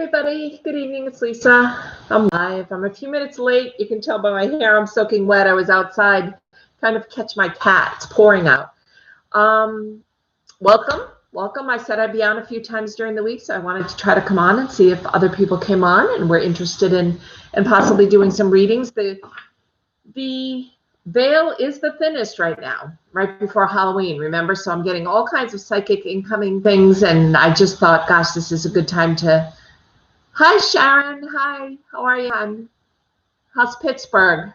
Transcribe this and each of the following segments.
everybody. Good evening. It's Lisa. I'm live. I'm a few minutes late. You can tell by my hair I'm soaking wet. I was outside trying to catch my cat. It's pouring out. Welcome. I said I'd be on a few times during the week, so I wanted to try to come on and see if other people came on and were interested in possibly doing some readings. The veil is the thinnest right now, right before Halloween, remember? So I'm getting all kinds of psychic incoming things, and I just thought, gosh, this is a good time to... Hi, Sharon. Hi. How are you, hon? How's Pittsburgh?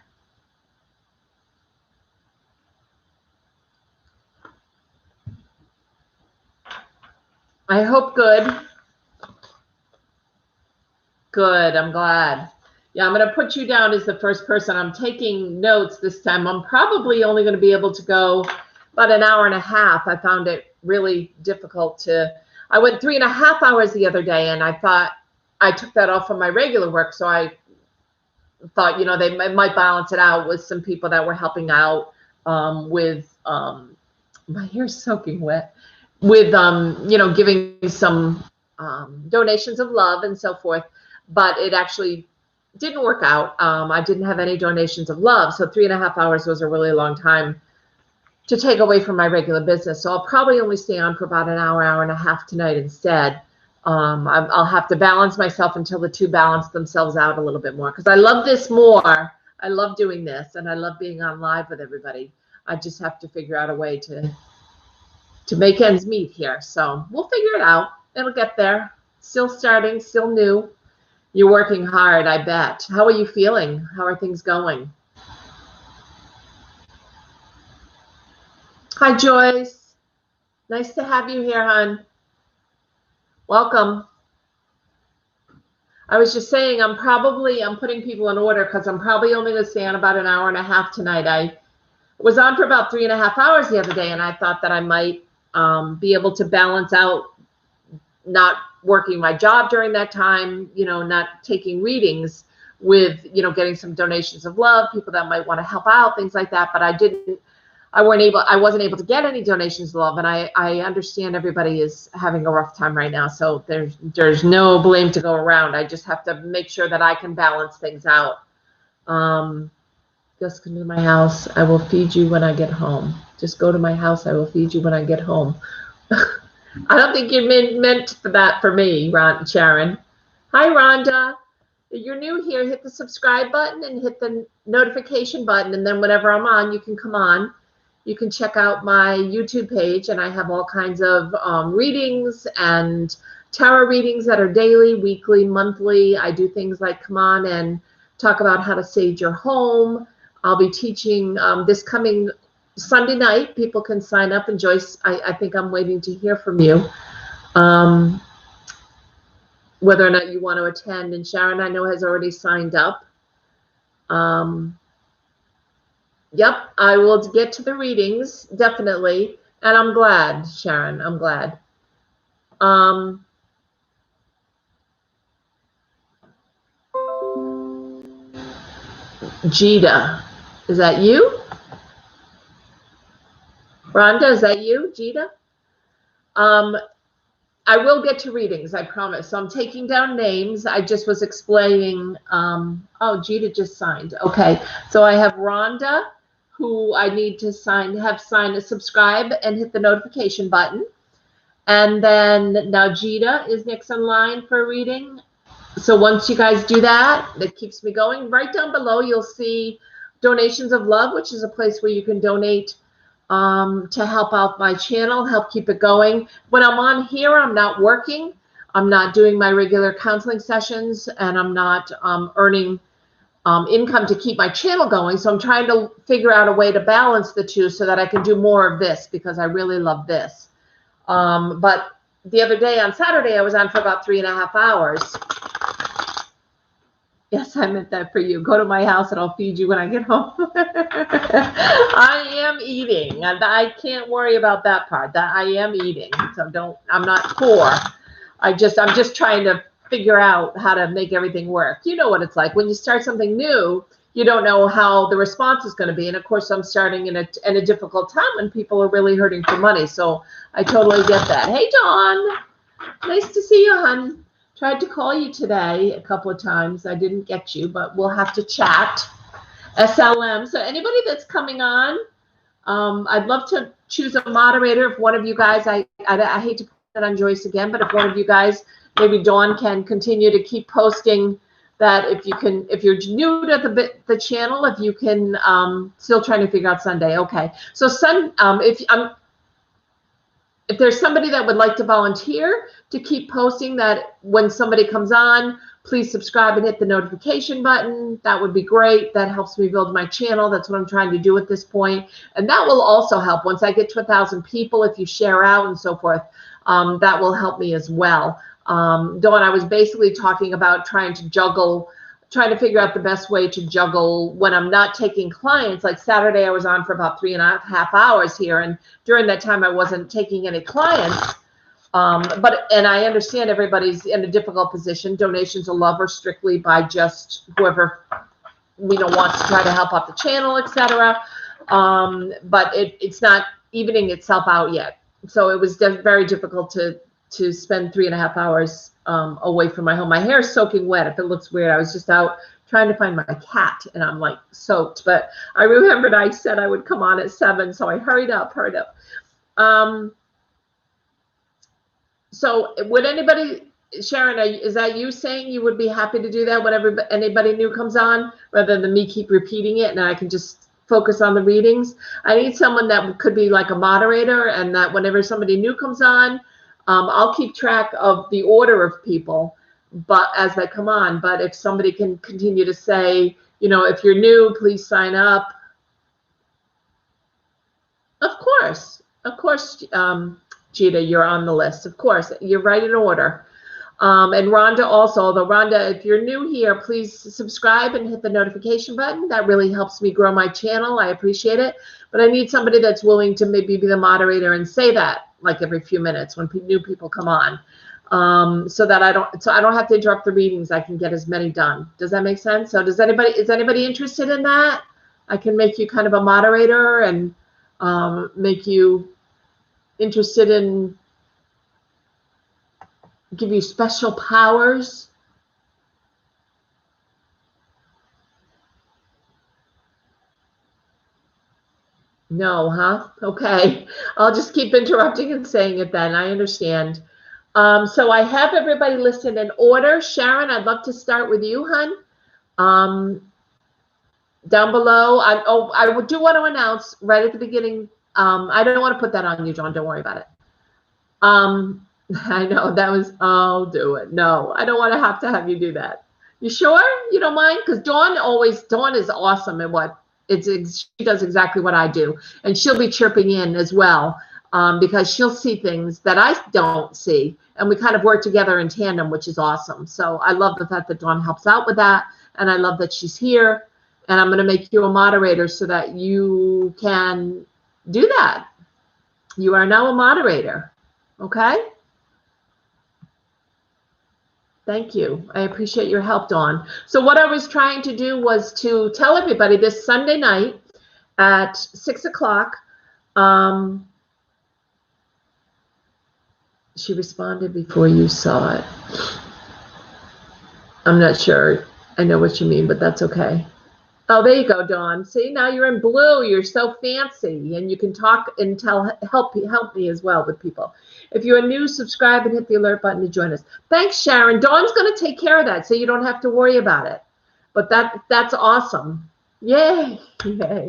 I hope good. Good. I'm glad. Yeah, I'm going to put you down as the first person. I'm taking notes this time. I'm probably only going to be able to go about an hour and a half. I found it really difficult to... I went 3.5 hours the other day, and I thought I took that off from my regular work, so I thought, you know, they might balance it out with some people that were helping out with my hair's soaking wet, with you know, giving some donations of love and so forth. But it actually didn't work out. I didn't have any donations of love, so 3.5 hours was a really long time to take away from my regular business. So I'll probably only stay on for about an hour and a half tonight instead. I'll have to balance myself until the two balance themselves out a little bit more, because I love this more. I love doing this, and I love being on live with everybody. I just have to figure out a way to make ends meet here. So we'll figure it out. It'll get there. Still starting, still new. You're working hard, I bet. How are you feeling? How are things going? Hi, Joyce. Nice to have you here, hon. Welcome. I was just saying, I'm putting people in order because I'm probably only going to stay on about an hour and a half tonight. I was on for about 3.5 hours the other day, and I thought that I might be able to balance out not working my job during that time, you know, not taking readings with, you know, getting some donations of love, people that might want to help out, things like that. But I wasn't able to get any donations of love, and I understand everybody is having a rough time right now, so there's no blame to go around. I just have to make sure that I can balance things out. Just come to my house. I will feed you when I get home. Just go to my house. I will feed you when I get home. I don't think you meant for that for me, Sharon. Hi, Rhonda. If you're new here, hit the subscribe button and hit the notification button, and then whenever I'm on, you can come on. You can check out my YouTube page, and I have all kinds of readings and tarot readings that are daily, weekly, monthly. I do things like come on and talk about how to sage your home. I'll be teaching this coming Sunday night. People can sign up, and Joyce, I think I'm waiting to hear from you whether or not you want to attend. And Sharon, I know, has already signed up. Yep, I will get to the readings, definitely. And I'm glad, Sharon, I'm glad. Jita, is that you? Rhonda, is that you, Jita? I will get to readings, I promise. So I'm taking down names. I just was explaining. Oh, Jita just signed. Okay, so I have Rhonda, who I need to have signed a subscribe and hit the notification button. And then now Jita is next in line for a reading. So once you guys do that, that keeps me going. Right down below, you'll see donations of love, which is a place where you can donate to help out my channel, help keep it going. When I'm on here, I'm not working. I'm not doing my regular counseling sessions, and I'm not earning income to keep my channel going. So I'm trying to figure out a way to balance the two so that I can do more of this, because I really love this. But the other day on Saturday, I was on for about 3.5 hours. Yes, I meant that for you. Go to my house and I'll feed you when I get home. I am eating, and I can't worry about that part. That I am eating, so I'm not poor. I'm just trying to figure out how to make everything work. You know what it's like when you start something new. You don't know how the response is going to be, and of course, I'm starting in a difficult time when people are really hurting for money. So I totally get that. Hey, Dawn, nice to see you, hon. Tried to call you today a couple of times. I didn't get you, but we'll have to chat. SLM. So anybody that's coming on, I'd love to choose a moderator. If one of you guys, I hate to put it on Joyce again, but if one of you guys, maybe Dawn, can continue to keep posting that. If you can, if you're new to the channel, if you can, still trying to figure out Sunday. Okay, so if there's somebody that would like to volunteer to keep posting that when somebody comes on, please subscribe and hit the notification button. That would be great. That helps me build my channel. That's what I'm trying to do at this point. And that will also help once I get to 1,000 people, if you share out and so forth, that will help me as well. Dawn, I was basically talking about trying to figure out the best way to juggle when I'm not taking clients. Like Saturday, I was on for about 3.5 hours here. And during that time, I wasn't taking any clients. And I understand everybody's in a difficult position. Donations of love are strictly by just whoever, wants to try to help out the channel, etc. But it's not evening itself out yet. So it was very difficult to spend 3.5 hours away from my home. My hair is soaking wet. If it looks weird, I was just out trying to find my cat, and I'm like soaked. But I remembered I said I would come on at 7, so I hurried up. So would anybody, Sharon, is that you saying you would be happy to do that whenever anybody new comes on, rather than me keep repeating it and I can just focus on the readings? I need someone that could be like a moderator, and that whenever somebody new comes on, I'll keep track of the order of people, but as they come on. But if somebody can continue to say, if you're new, please sign up. Of course, Gita, you're on the list. Of course, you're right in order. And Rhonda also, although Rhonda, if you're new here, please subscribe and hit the notification button. That really helps me grow my channel. I appreciate it. But I need somebody that's willing to maybe be the moderator and say that like every few minutes when new people come on, so that I don't have to interrupt the readings. I can get as many done. Does that make sense? So is anybody interested in that? I can make you kind of a moderator and make you interested in, give you special powers. No, huh? Okay. I'll just keep interrupting and saying it then. I understand. So I have everybody listed in order. Sharon, I'd love to start with you, hon. Down below, I do want to announce right at the beginning. I don't want to put that on you, John. Don't worry about it. I know that was, I'll do it. No, I don't want to have you do that. You sure? You don't mind? Because Dawn is awesome at what she does exactly what I do. And she'll be chirping in as well, because she'll see things that I don't see. And we kind of work together in tandem, which is awesome. So I love the fact that Dawn helps out with that. And I love that she's here. And I'm going to make you a moderator so that you can do that. You are now a moderator. Okay? Thank you. I appreciate your help, Dawn. So what I was trying to do was to tell everybody this Sunday night at 6 o'clock. She responded before you saw it. I'm not sure I know what you mean, but that's okay. Oh, there you go, Dawn. See, now you're in blue. You're so fancy, and you can talk and help me as well with people. If you're new, subscribe and hit the alert button to join us. Thanks, Sharon. Dawn's going to take care of that, so you don't have to worry about it. But that's awesome. Yay! Yay!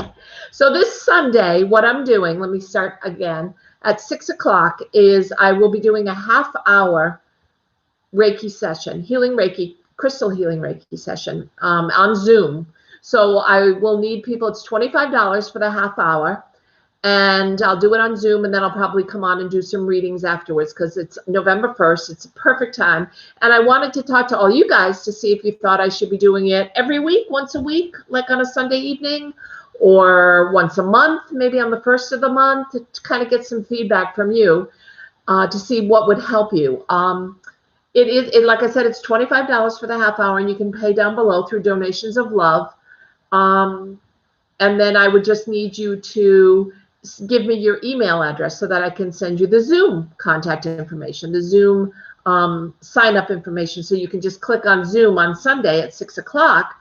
So this Sunday, what I'm doing, let me start again, at 6 o'clock is I will be doing a half-hour Reiki session, healing Reiki, crystal healing Reiki session on Zoom. So I will need people. It's $25 for the half hour, and I'll do it on Zoom, and then I'll probably come on and do some readings afterwards because it's November 1st. It's a perfect time. And I wanted to talk to all you guys to see if you thought I should be doing it every week, once a week, like on a Sunday evening, or once a month, maybe on the first of the month, to kind of get some feedback from you to see what would help you. Like I said, it's $25 for the half hour, and you can pay down below through donations of love. And then I would just need you to give me your email address so that I can send you the Zoom contact information, the Zoom sign up information. So you can just click on Zoom on Sunday at 6 o'clock.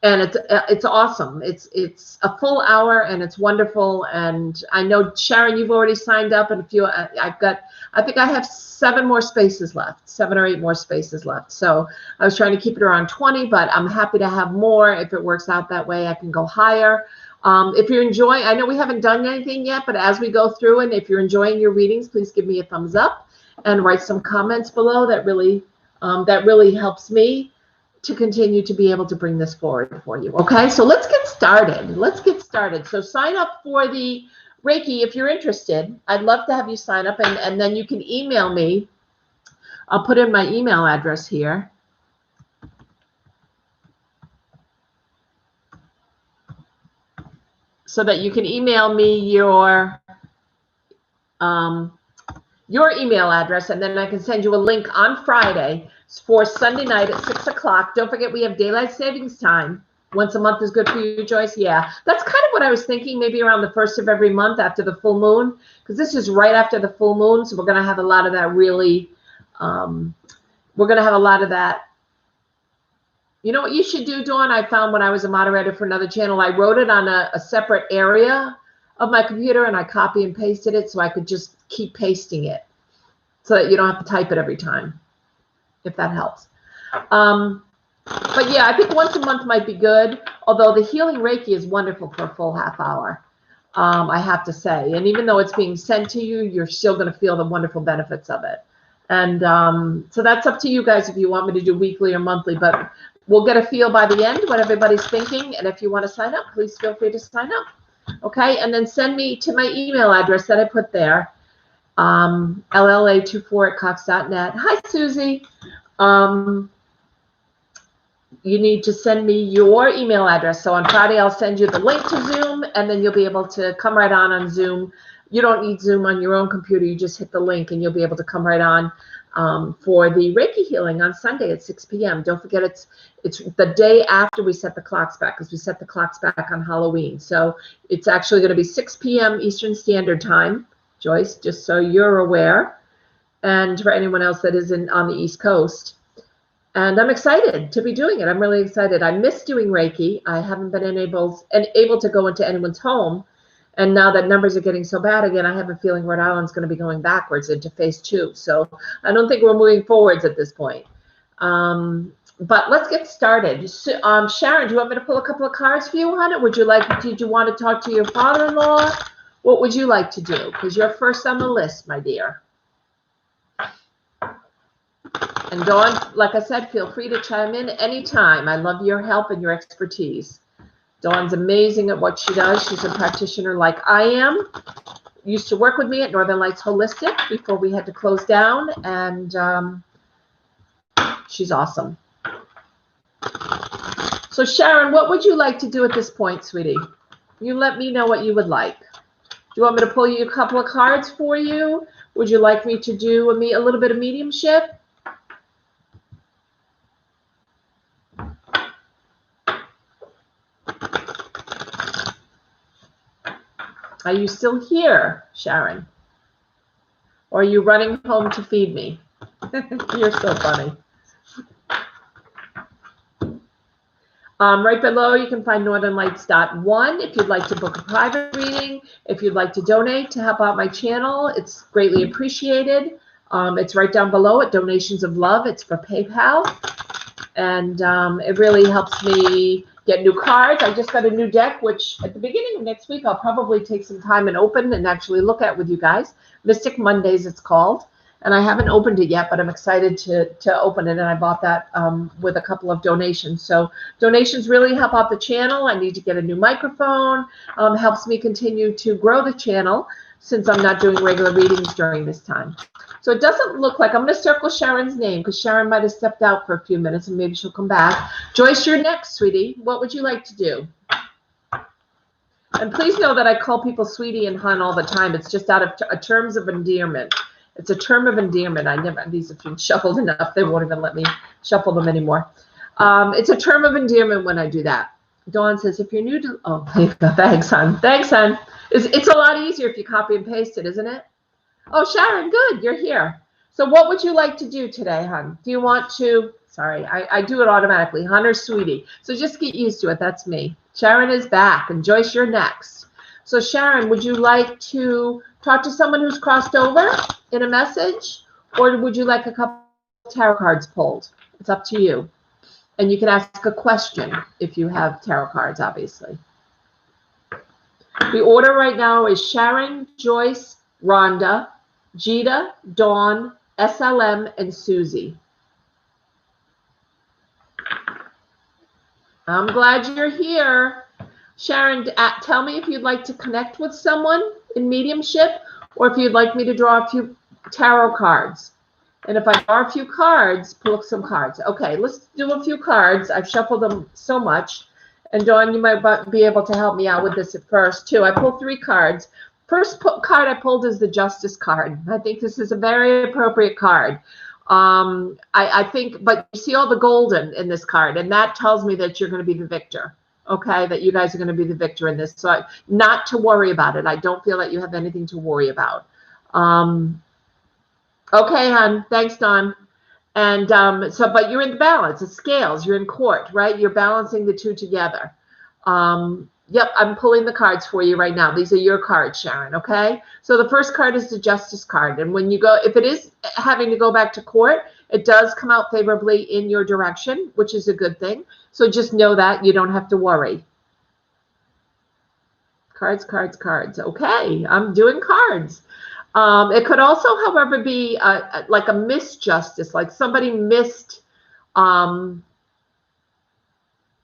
And it's awesome. It's a full hour and it's wonderful. And I know, Sharon, you've already signed up, and a few, I think I have 7 more spaces left, 7 or 8 more spaces left. So I was trying to keep it around 20, but I'm happy to have more. If it works out that way, I can go higher. If you're enjoying, I know we haven't done anything yet, but as we go through, and if you're enjoying your readings, please give me a thumbs up and write some comments below. That really helps me to continue to be able to bring this forward for you. Okay, so let's get started. So sign up for the Reiki if you're interested. I'd love to have you sign up, and then you can email me. I'll put in my email address here. So that you can email me your email address, and then I can send you a link on Friday for Sunday night at 6 o'clock. Don't forget, we have daylight savings time. Once a month is good for you, Joyce? Yeah, that's kind of what I was thinking, maybe around the 1st of every month after the full moon, because this is right after the full moon, so we're going to have a lot of that really, we're going to have a lot of that. You know what you should do, Dawn? I found when I was a moderator for another channel, I wrote it on a separate area of my computer, and I copy and pasted it so I could just keep pasting it so that you don't have to type it every time, if that helps. But yeah, I think once a month might be good, although the healing Reiki is wonderful for a full half hour, I have to say. And even though it's being sent to you, you're still going to feel the wonderful benefits of it. And so that's up to you guys if you want me to do weekly or monthly, but we'll get a feel by the end what everybody's thinking. And if you want to sign up, please feel free to sign up. Okay, and then send me to my email address that I put there, lla24@cox.net. Hi, Susie. You need to send me your email address. So on Friday, I'll send you the link to Zoom, and then you'll be able to come right on Zoom. You don't need Zoom on your own computer. You just hit the link, and you'll be able to come right on for the Reiki healing on Sunday at 6 p.m. Don't forget, it's the day after we set the clocks back, because we set the clocks back on Halloween. So it's actually going to be 6 p.m. Eastern Standard Time, Joyce, just so you're aware, and for anyone else that isn't on the East Coast. And I'm excited to be doing it. I'm really excited. I miss doing Reiki. I haven't been able to go into anyone's home. And now that numbers are getting so bad again, I have a feeling Rhode Island's going to be going backwards into phase 2. So I don't think we're moving forwards at this point. But let's get started. Sharon, do you want me to pull a couple of cards for you, hon? Did you want to talk to your father-in-law? What would you like to do? Because you're first on the list, my dear. And Dawn, like I said, feel free to chime in anytime. I love your help and your expertise. Dawn's amazing at what she does. She's a practitioner like I am. Used to work with me at Northern Lights Holistic before we had to close down, and she's awesome. So Sharon, what would you like to do at this point, sweetie? You let me know what you would like. Do you want me to pull you a couple of cards for you? Would you like me to do a little bit of mediumship? Are you still here, Sharon? Or are you running home to feed me? You're so funny. Right below, you can find northernlights.1 if you'd like to book a private reading. If you'd like to donate to help out my channel, it's greatly appreciated. It's right down below at Donations of Love. It's for PayPal. And it really helps me get new cards. I just got a new deck, which at the beginning of next week, I'll probably take some time and open and actually look at with you guys. Mystic Mondays, it's called. And I haven't opened it yet, but I'm excited to open it. And I bought that with a couple of donations. So donations really help out the channel. I need to get a new microphone. Helps me continue to grow the channel since I'm not doing regular readings during this time. So it doesn't look like, I'm going to circle Sharon's name because Sharon might have stepped out for a few minutes and maybe she'll come back. Joyce, you're next, sweetie. What would you like to do? And please know that I call people sweetie and hun all the time. It's just out of terms of endearment. It's a term of endearment. These have been shuffled enough. They won't even let me shuffle them anymore. It's a term of endearment when I do that. Dawn says, if you're new to, oh, thanks, hon. Thanks, hon. It's a lot easier if you copy and paste it, isn't it? Oh, Sharon, good. You're here. So what would you like to do today, hon? Do you want to, sorry, I do it automatically, hon or sweetie. So just get used to it. That's me. Sharon is back, and Joyce, you're next. So Sharon, would you like to talk to someone who's crossed over in a message, or would you like a couple of tarot cards pulled? It's up to you. And you can ask a question if you have tarot cards, obviously. The order right now is Sharon, Joyce, Rhonda, Gita, Dawn, SLM, and Susie. I'm glad you're here. Sharon, tell me if you'd like to connect with someone in mediumship, or if you'd like me to draw a few tarot cards. And if I draw a few cards, pull some cards. Okay, let's do a few cards. I've shuffled them so much. And Dawn, you might be able to help me out with this at first, too. I pulled 3 cards. First card I pulled is the Justice card. I think this is a very appropriate card. I think, but you see all the golden in this card, and that tells me that you're going to be the victor. Okay, that you guys are going to be the victor in this. So not to worry about it. I don't feel that you have anything to worry about. Okay, hon. Thanks, Dawn. And but you're in balance. It's scales. You're in court, right? You're balancing the two together. Yep, I'm pulling the cards for you right now. These are your cards, Sharon, okay? So the first card is the Justice card. And when you go, if it is having to go back to court, it does come out favorably in your direction, which is a good thing. So just know that you don't have to worry. Cards, cards, cards. Okay, I'm doing cards. It could also, however, be like a misjustice, like somebody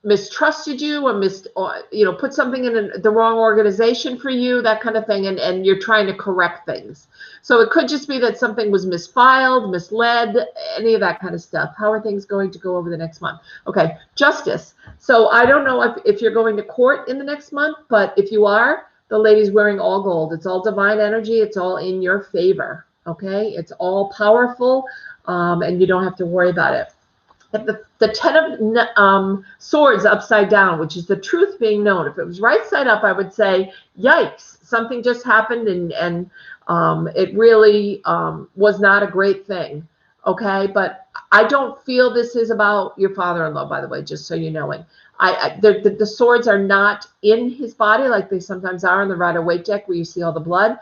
mistrusted you, or put something in the wrong organization for you, that kind of thing, and you're trying to correct things. So it could just be that something was misfiled, misled, any of that kind of stuff. How are things going to go over the next month? Okay, Justice. So I don't know if you're going to court in the next month, but if you are, the lady's wearing all gold. It's all divine energy. It's all in your favor, okay? It's all powerful, and you don't have to worry about it. The 10 of swords upside down, which is the truth being known. If it was right side up, I would say, yikes, something just happened, and it really was not a great thing, okay? But I don't feel this is about your father-in-law, by the way, just so you know it. The swords are not in his body like they sometimes are in the Rider-Waite deck where you see all the blood.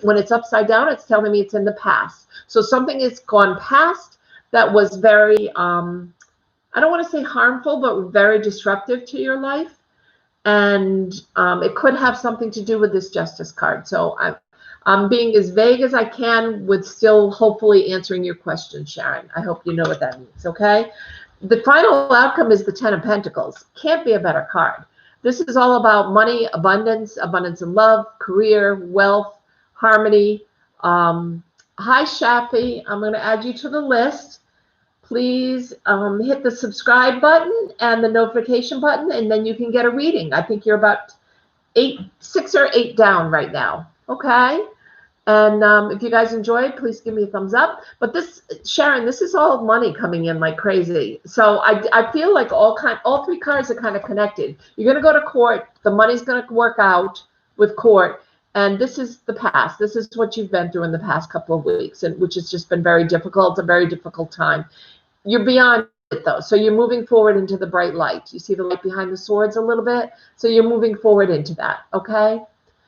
When it's upside down, it's telling me it's in the past. So something has gone past that was very, I don't want to say harmful, but very disruptive to your life. And it could have something to do with this Justice card. So I'm being as vague as I can with still hopefully answering your question, Sharon. I hope you know what that means, okay? The final outcome is the 10 of Pentacles. Can't be a better card. This is all about money, abundance in love, career, wealth, harmony. Hi, Shafi. I'm going to add you to the list. Please hit the subscribe button and the notification button, and then you can get a reading. I think you're about 6 or 8 down right now. Okay. And if you guys enjoyed, please give me a thumbs up. But this, Sharon, this is all money coming in like crazy. So I feel like all 3 cards are kind of connected. You're going to go to court. The money's going to work out with court. And this is the past. This is what you've been through in the past couple of weeks, and which has just been very difficult, a very difficult time. You're beyond it, though. So you're moving forward into the bright light. You see the light behind the swords a little bit? So you're moving forward into that, okay?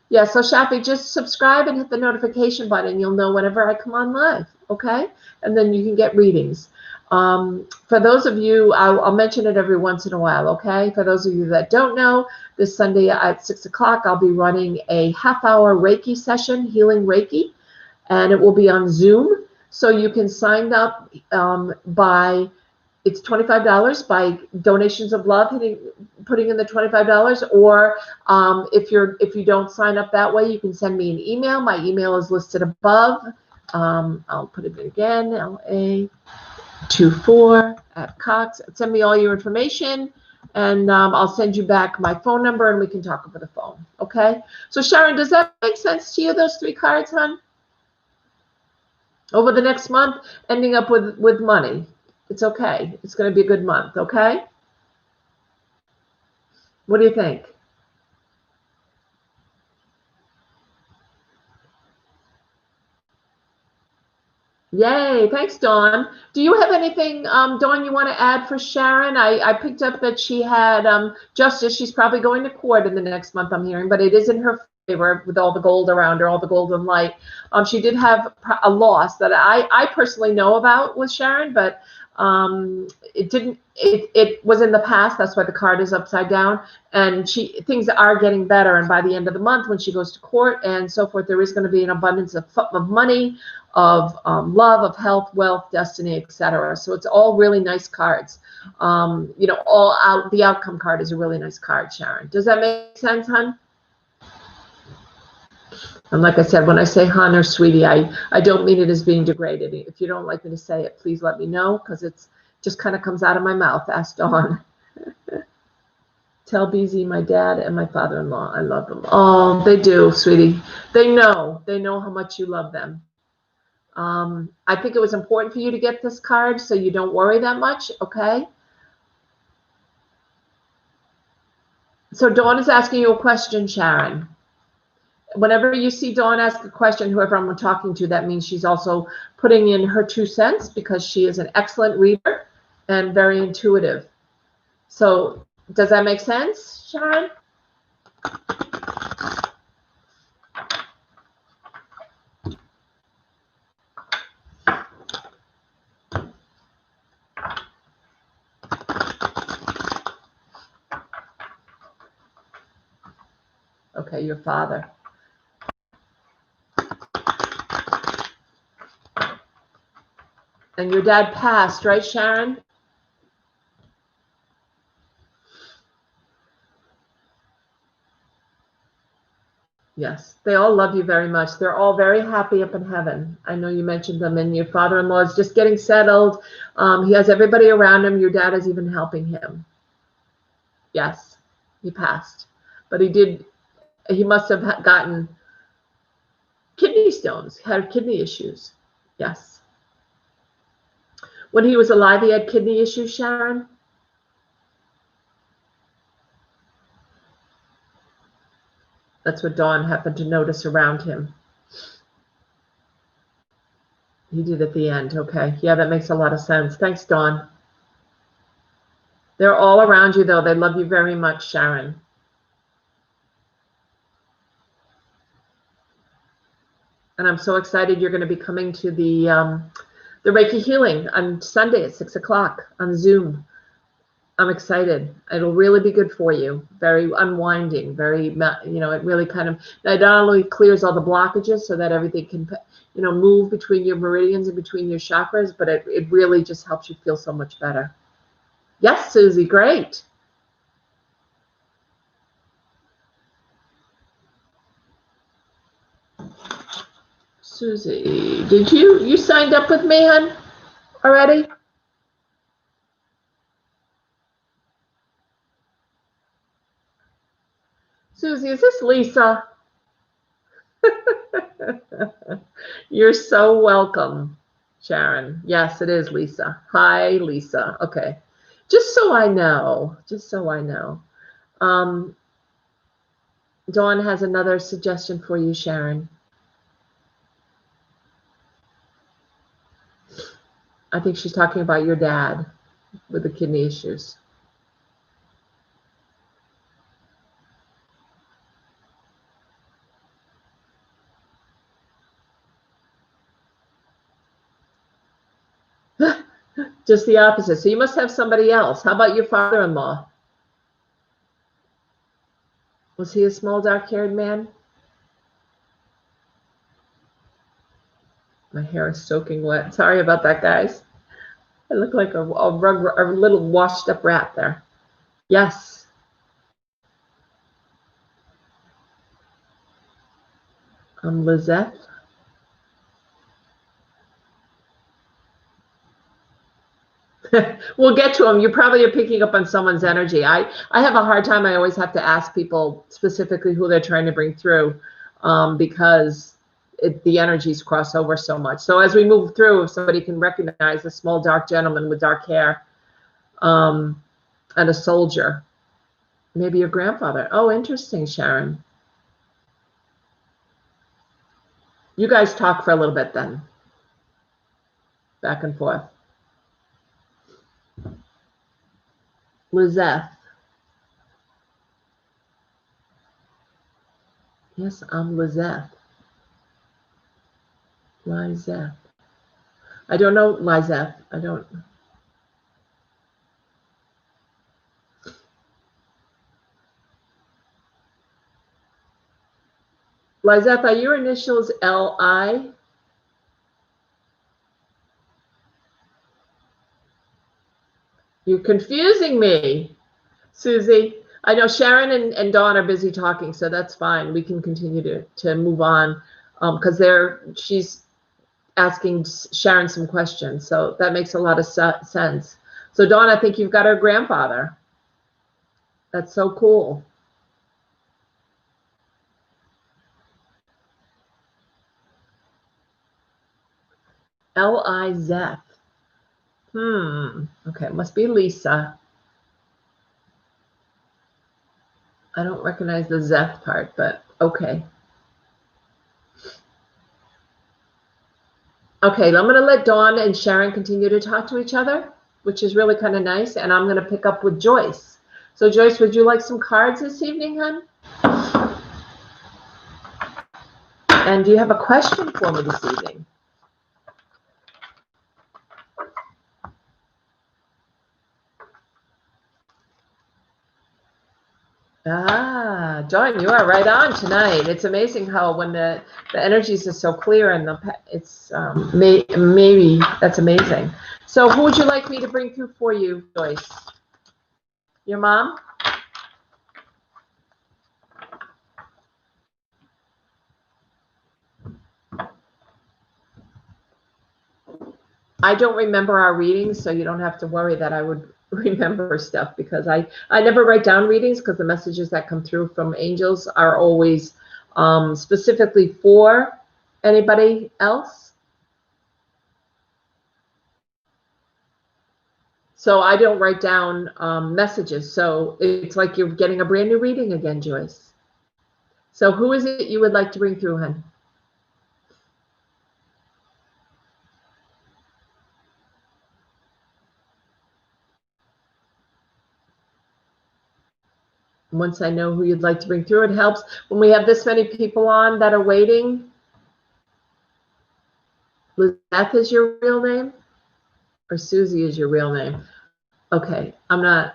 Yeah, so Shafi, just subscribe and hit the notification button. You'll know whenever I come on live, okay? And then you can get readings. For those of you, I'll mention it every once in a while, okay? For those of you that don't know, this Sunday at 6 o'clock, I'll be running a half-hour Reiki session, Healing Reiki, and it will be on Zoom. So you can sign up it's $25 by donations of love, putting in the $25, or if you don't sign up that way, you can send me an email. My email is listed above. I'll put it again, LA24@Cox. Send me all your information, and I'll send you back my phone number, and we can talk over the phone. Okay? So Sharon, does that make sense to you? Those 3 cards, hon? Over the next month, ending up with money. It's okay. It's going to be a good month, okay? What do you think? Yay, thanks, Dawn. Do you have anything, Dawn, you want to add for Sharon? I picked up that she had justice. She's probably going to court in the next month, I'm hearing, but it is in her favor with all the gold around her, all the golden light. She did have a loss that I personally know about with Sharon, but it was in the past. That's why the card is upside down. And things are getting better. And by the end of the month, when she goes to court and so forth, there is going to be an abundance of money, of love, of health, wealth, destiny, etc. So it's all really nice cards. All out. The outcome card is a really nice card, Sharon. Does that make sense, hon? And like I said, when I say hon or sweetie, I don't mean it as being degraded. If you don't like me to say it, please let me know, because it's just kind of comes out of my mouth. Ask Dawn. Tell BZ my dad and my father-in-law I love them. Oh, they do, sweetie. They know how much you love them. I think it was important for you to get this card so you don't worry that much, okay? So Dawn is asking you a question, Sharon. Whenever you see Dawn ask a question, whoever I'm talking to, that means she's also putting in her 2 cents, because she is an excellent reader and very intuitive. So does that make sense, Sharon? Okay, your father. And your dad passed, right, Sharon? Yes, they all love you very much. They're all very happy up in heaven. I know you mentioned them, and your father-in-law is just getting settled. He has everybody around him. Your dad is even helping him. Yes, he passed. But he must have gotten kidney stones, had kidney issues. Yes. When he was alive, he had kidney issues, Sharon? That's what Dawn happened to notice around him. He did at the end. Okay. Yeah, that makes a lot of sense. Thanks, Dawn. They're all around you, though. They love you very much, Sharon. And I'm so excited you're going to be coming to the Reiki healing on Sunday at 6 o'clock on Zoom. I'm excited. It'll really be good for you. Very unwinding, very, it really kind of, not only clears all the blockages so that everything can, move between your meridians and between your chakras, but it really just helps you feel so much better. Yes, Susie, great. Susie, did you signed up with me, hon, already? Susie, is this Lisa? You're so welcome, Sharon. Yes, it is Lisa. Hi, Lisa. Okay. Just so I know. Dawn has another suggestion for you, Sharon. I think she's talking about your dad with the kidney issues. Just the opposite. So you must have somebody else. How about your father-in-law? Was he a small, dark-haired man? My hair is soaking wet. Sorry about that, guys. I look like a little washed-up rat there. Yes. Lizette. We'll get to them. You probably are picking up on someone's energy. I have a hard time. I always have to ask people specifically who they're trying to bring through, because the energies cross over so much. So as we move through, if somebody can recognize a small, dark gentleman with dark hair, and a soldier, Maybe your grandfather. Oh, interesting, Sharon. You guys talk for a little bit then. Back and forth. Lizeth. Yes, I'm Lizeth. Lizeth. I don't know Lizeth. I don't. Lizeth, are your initials L-I? You're confusing me, Susie. I know Sharon and Dawn are busy talking, so that's fine. We can continue to move on because she's asking Sharon some questions, so that makes a lot of sense. So Dawn, I think you've got her grandfather. That's so cool. L-I-Z. Okay, it must be Lisa. I don't recognize the Zeth part, but okay. Okay, I'm going to let Dawn and Sharon continue to talk to each other, which is really kind of nice, and I'm going to pick up with Joyce. So Joyce, would you like some cards this evening, hon? And do you have a question for me this evening? Ah, Dawn, you are right on tonight. It's amazing how when the energies are so clear and it's maybe that's amazing. So who would you like me to bring through for you, Joyce? Your mom? I don't remember our readings, so you don't have to worry that I would remember stuff because I never write down readings because the messages that come through from angels are always specifically for anybody else. So I don't write down messages. So it's like you're getting a brand new reading again, Joyce. So who is it you would like to bring through, hon? Once I know who you'd like to bring through, it helps when we have this many people on that are waiting. Lizeth is your real name? Or Susie is your real name? Okay, I'm not.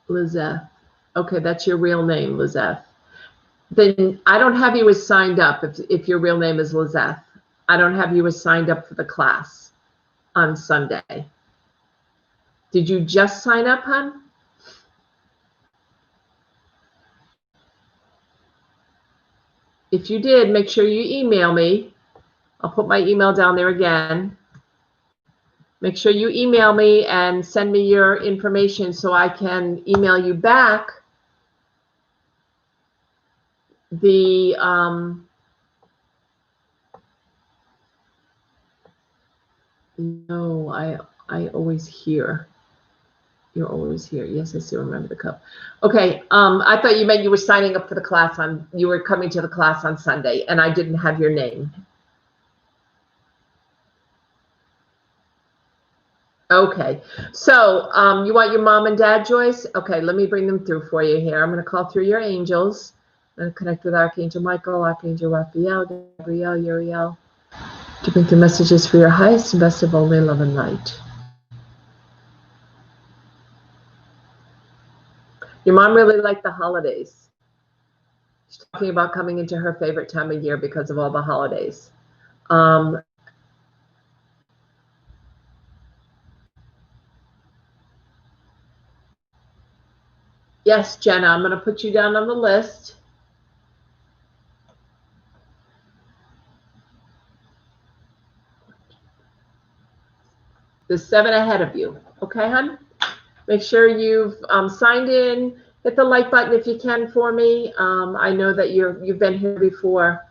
Lizeth. Okay, that's your real name, Lizeth. Then I don't have you as signed up if your real name is Lizeth. I don't have you as signed up for the class on Sunday. Did you just sign up, hon? If you did, make sure you email me. I'll put my email down there again. Make sure you email me and send me your information so I can email you back the no, I always hear. You're always here. Yes, I still remember the cup. Okay. I thought you meant you were signing up for the class you were coming to the class on Sunday and I didn't have your name. Okay. So you want your mom and dad, Joyce? Okay, let me bring them through for you here. I'm going to call through your angels. I'm going to connect with Archangel Michael, Archangel Raphael, Gabriel, Uriel, to bring through messages for your highest and best of only love and light. Your mom really liked the holidays. She's talking about coming into her favorite time of year because of all the holidays. Yes, Jenna, I'm going to put you down on the list. There's 7 ahead of you. Okay, hon? Make sure you've signed in. Hit the like button if you can for me. I know that you've been here before.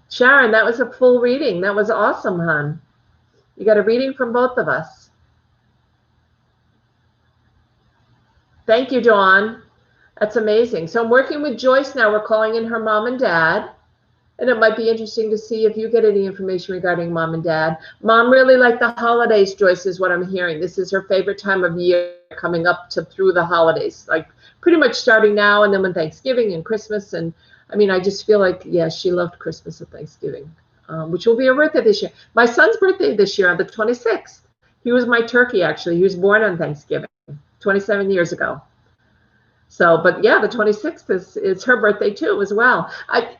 Sharon, that was a full reading. That was awesome, hon. You got a reading from both of us. Thank you, Dawn. That's amazing. So I'm working with Joyce now. We're calling in her mom and dad. And it might be interesting to see if you get any information regarding mom and dad. Mom really liked the holidays, Joyce, is what I'm hearing. This is her favorite time of year, coming up to through the holidays, like pretty much starting now and then when Thanksgiving and Christmas. And I mean, I just feel like, yeah, she loved Christmas and Thanksgiving, which will be her birthday this year. My son's birthday this year on the 26th. He was my turkey, actually. He was born on Thanksgiving 27 years ago. So, but yeah, the 26th is her birthday too, as well.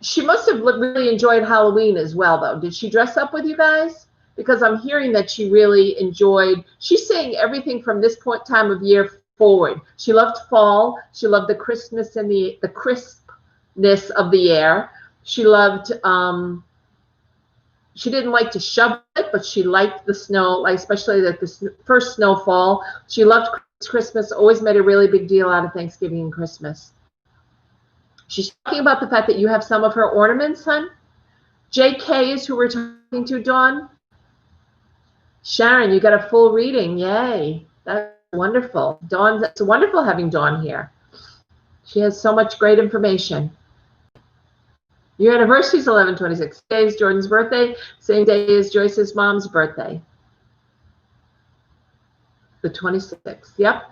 She must have really enjoyed Halloween as well, though. Did she dress up with you guys? Because I'm hearing that she really enjoyed, she's saying everything from this point time of year forward. She loved fall. She loved the Christmas and the crispness of the air. She loved, she didn't like to shovel it, but she liked the snow, like especially like the first snowfall. She loved Christmas, always made a really big deal out of Thanksgiving and Christmas. She's talking about the fact that you have some of her ornaments, hon. JK is who we're talking to, Dawn. Sharon, you got a full reading. Yay. That's wonderful. Dawn, it's wonderful having Dawn here. She has so much great information. Your anniversary is 11/26. Today is Jordan's birthday. Same day as Joyce's mom's birthday. The 26th, yep.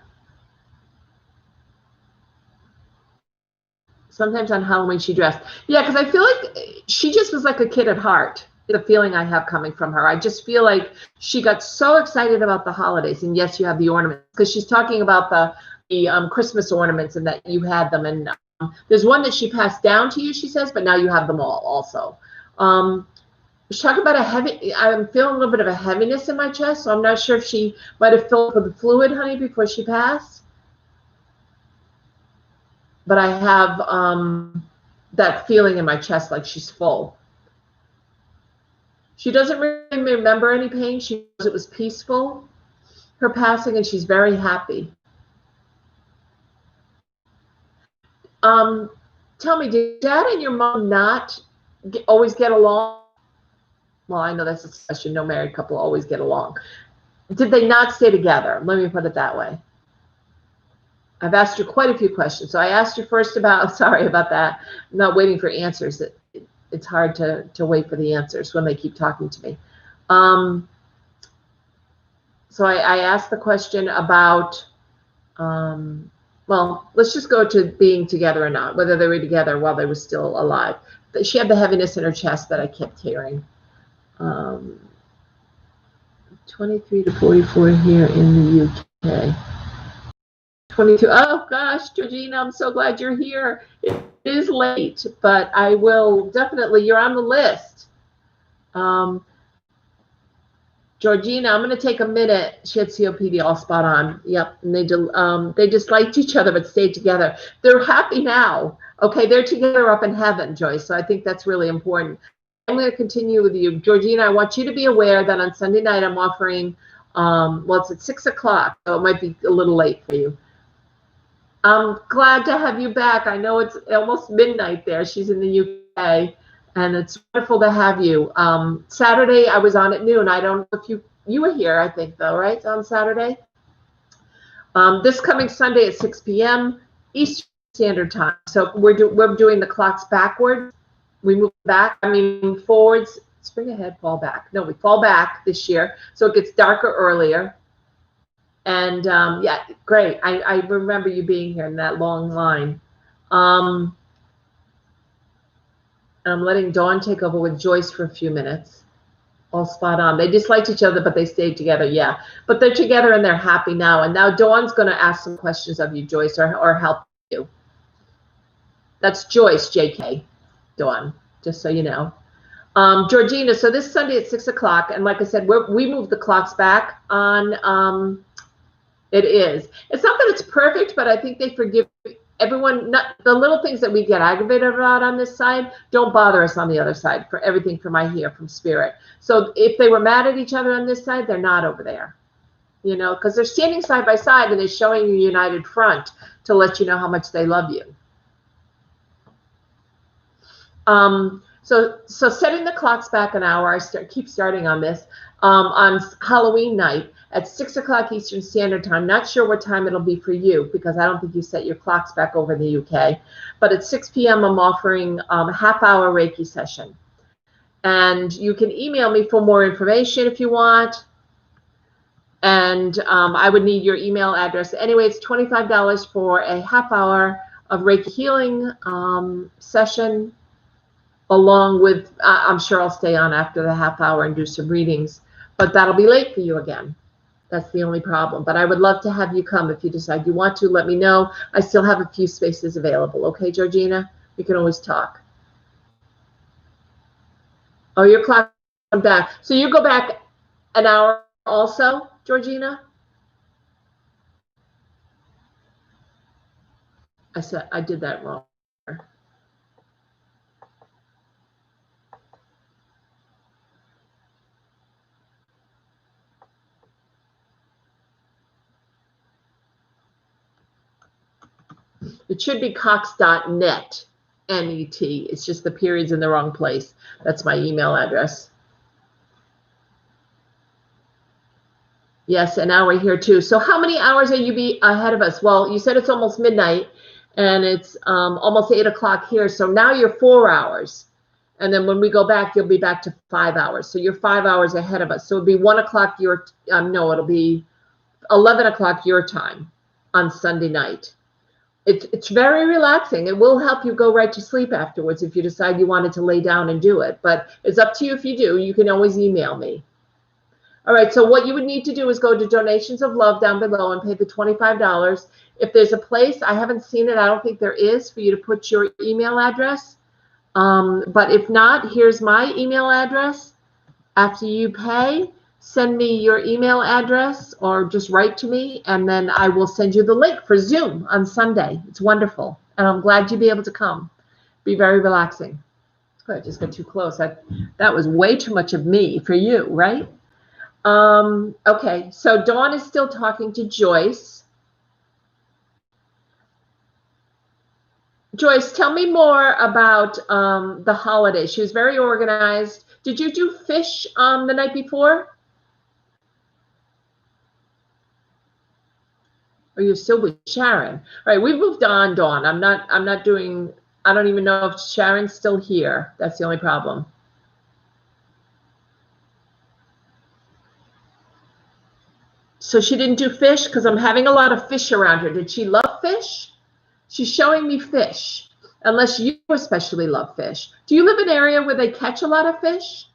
Sometimes on Halloween she dressed. Yeah, because I feel like she just was like a kid at heart, the feeling I have coming from her. I just feel like she got so excited about the holidays. And yes, you have the ornaments, because she's talking about the Christmas ornaments and that you had them. And there's one that she passed down to you, she says, but now you have them all also. She's talking about I'm feeling a little bit of a heaviness in my chest, so I'm not sure if she might have filled with the fluid, honey, before she passed. But I have that feeling in my chest like she's full. She doesn't really remember any pain. She knows it was peaceful, her passing, and she's very happy. Tell me, did Dad and your mom not always get along? Well, I know that's a question. No married couple always get along. Did they not stay together? Let me put it that way. I've asked you quite a few questions. So I asked you first about, sorry about that. I'm not waiting for answers. It's hard to wait for the answers when they keep talking to me. So I asked the question about, well, let's just go to being together or not, whether they were together while they were still alive. She had the heaviness in her chest that I kept hearing. 23 to 44 here in the UK. 22. Oh gosh, Georgina, I'm so glad you're here. It is late, but I will definitely, you're on the list. Georgina, I'm going to take a minute. She had COPD, all spot on. Yep, and they just liked each other but stayed together. They're happy now. Okay, they're together up in heaven, Joyce. So I think that's really important. I'm going to continue with you. Georgina, I want you to be aware that on Sunday night I'm offering, well, it's at 6 o'clock, so it might be a little late for you. I'm glad to have you back. I know it's almost midnight there. She's in the UK, and it's wonderful to have you. Saturday, I was on at noon. I don't know if you were here, I think, though, right, on Saturday? This coming Sunday at 6 p.m. Eastern Standard Time. So we're doing the clocks backwards. We move back, I mean forwards, spring ahead, fall back. No, we fall back this year, so it gets darker earlier. And yeah, great. I remember you being here in that long line. I'm letting Dawn take over with Joyce for a few minutes. All spot on. They disliked each other, but they stayed together, yeah. But they're together and they're happy now. And now Dawn's going to ask some questions of you, Joyce, or help you. That's Joyce, JK. Dawn, just so you know. Georgina, so this Sunday at 6 o'clock, and like I said, we moved the clocks back on, it is. It's not that it's perfect, but I think they forgive everyone. The little things that we get aggravated about on this side don't bother us on the other side, for everything from I hear from Spirit. So if they were mad at each other on this side, they're not over there, you know, because they're standing side by side and they're showing you a united front to let you know how much they love you. So setting the clocks back an hour, keep starting on this, on Halloween night at 6 o'clock Eastern Standard Time. Not sure what time it'll be for you because I don't think you set your clocks back over in the UK. But at 6 p.m. I'm offering a half-hour Reiki session. And you can email me for more information if you want. And I would need your email address. Anyway, it's $25 for a half hour of Reiki healing session, along with, I'm sure I'll stay on after the half hour and do some readings, but that'll be late for you again. That's the only problem. But I would love to have you come. If you decide you want to, let me know. I still have a few spaces available. Okay, Georgina? We can always talk. Oh, your clock went back. So you go back an hour also, Georgina? I said I did that wrong. It should be cox.net, N-E-T. It's just the period's in the wrong place. That's my email address. Yes, an hour here too. So how many hours are you ahead of us? Well, you said it's almost midnight, and it's almost 8 o'clock here. So now you're 4 hours. And then when we go back, you'll be back to 5 hours. So you're 5 hours ahead of us. So it'll be 1 o'clock your, no, it'll be 11 o'clock your time on Sunday night. It's very relaxing. It will help you go right to sleep afterwards if you decide you wanted to lay down and do it. But it's up to you if you do. You can always email me. All right, so what you would need to do is go to Donations of Love down below and pay the $25. If there's a place, I haven't seen it, I don't think there is, for you to put your email address. But if not, here's my email address. After you pay, send me your email address or just write to me, and then I will send you the link for Zoom on Sunday. It's wonderful, and I'm glad you'll be able to come. Be very relaxing. Oh, I just got too close. That was way too much of me for you, right? Okay, so Dawn is still talking to Joyce. Joyce, tell me more about the holiday. She was very organized. Did you do fish the night before? Or you're still with Sharon? All right, we've moved on, Dawn. I'm not doing, I don't even know if Sharon's still here. That's the only problem. So she didn't do fish because I'm having a lot of fish around her. Did she love fish? She's showing me fish, unless you especially love fish. Do you live in an area where they catch a lot of fish?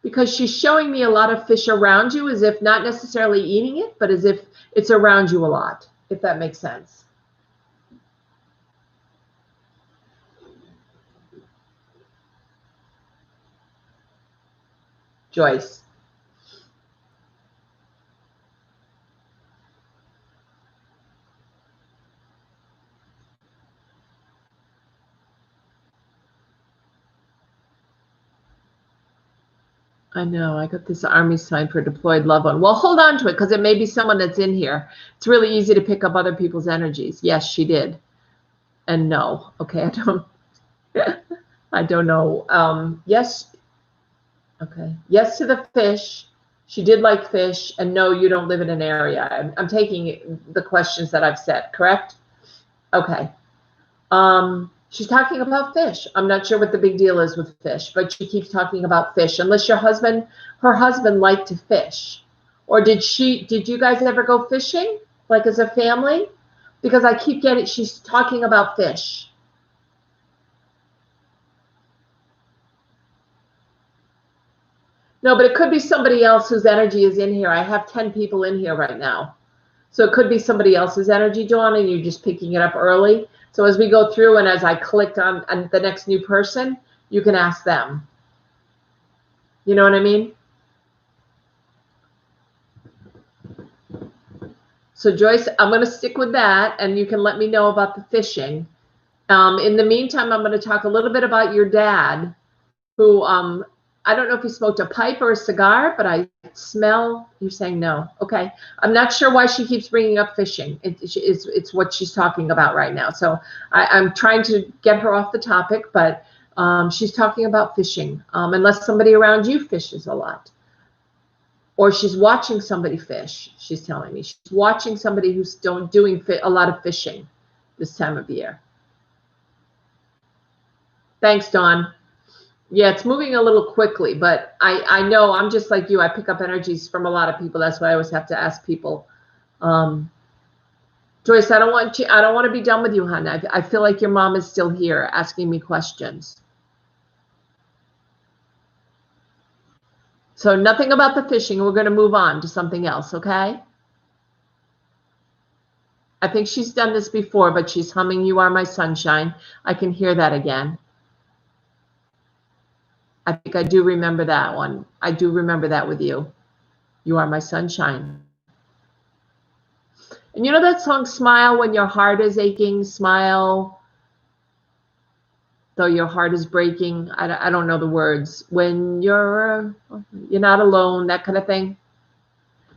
Because she's showing me a lot of fish around you, as if not necessarily eating it, but as if it's around you a lot, if that makes sense. Joyce. I know, I got this army sign for deployed loved one. Well, hold on to it because it may be someone that's in here. It's really easy to pick up other people's energies. Yes, she did. And no. Okay, I don't know. Yes. Okay. Yes to the fish. She did like fish. And no, you don't live in an area. I'm taking the questions that I've set, correct? Okay. She's talking about fish. I'm not sure what the big deal is with fish, but she keeps talking about fish. Unless her husband liked to fish. Or did you guys ever go fishing, like as a family? Because I keep getting, she's talking about fish. No, but it could be somebody else whose energy is in here. I have 10 people in here right now. So it could be somebody else's energy, Dawn, and you're just picking it up early. So as we go through and as I click on the next new person, you can ask them. You know what I mean? So Joyce, I'm going to stick with that, and you can let me know about the fishing. In the meantime, I'm going to talk a little bit about your dad, who I don't know if he smoked a pipe or a cigar, but I smell, you're saying no. Okay. I'm not sure why she keeps bringing up fishing. It's what she's talking about right now. So I'm trying to get her off the topic, but She's talking about fishing, unless somebody around you fishes a lot. Or she's watching somebody fish, she's telling me. She's watching somebody who's doing a lot of fishing this time of year. Thanks, Dawn. Yeah, it's moving a little quickly, but I know I'm just like you. I pick up energies from a lot of people. That's why I always have to ask people. Joyce, I don't want to be done with you, hon. I feel like your mom is still here asking me questions. So nothing about the fishing. We're going to move on to something else, okay? I think she's done this before, but she's humming "You Are My Sunshine." I can hear that again. I think I do remember that one. I do remember that with you. You are my sunshine. And you know that song, Smile When Your Heart is Aching, smile though your heart is breaking. I don't know the words. When you're not alone, that kind of thing.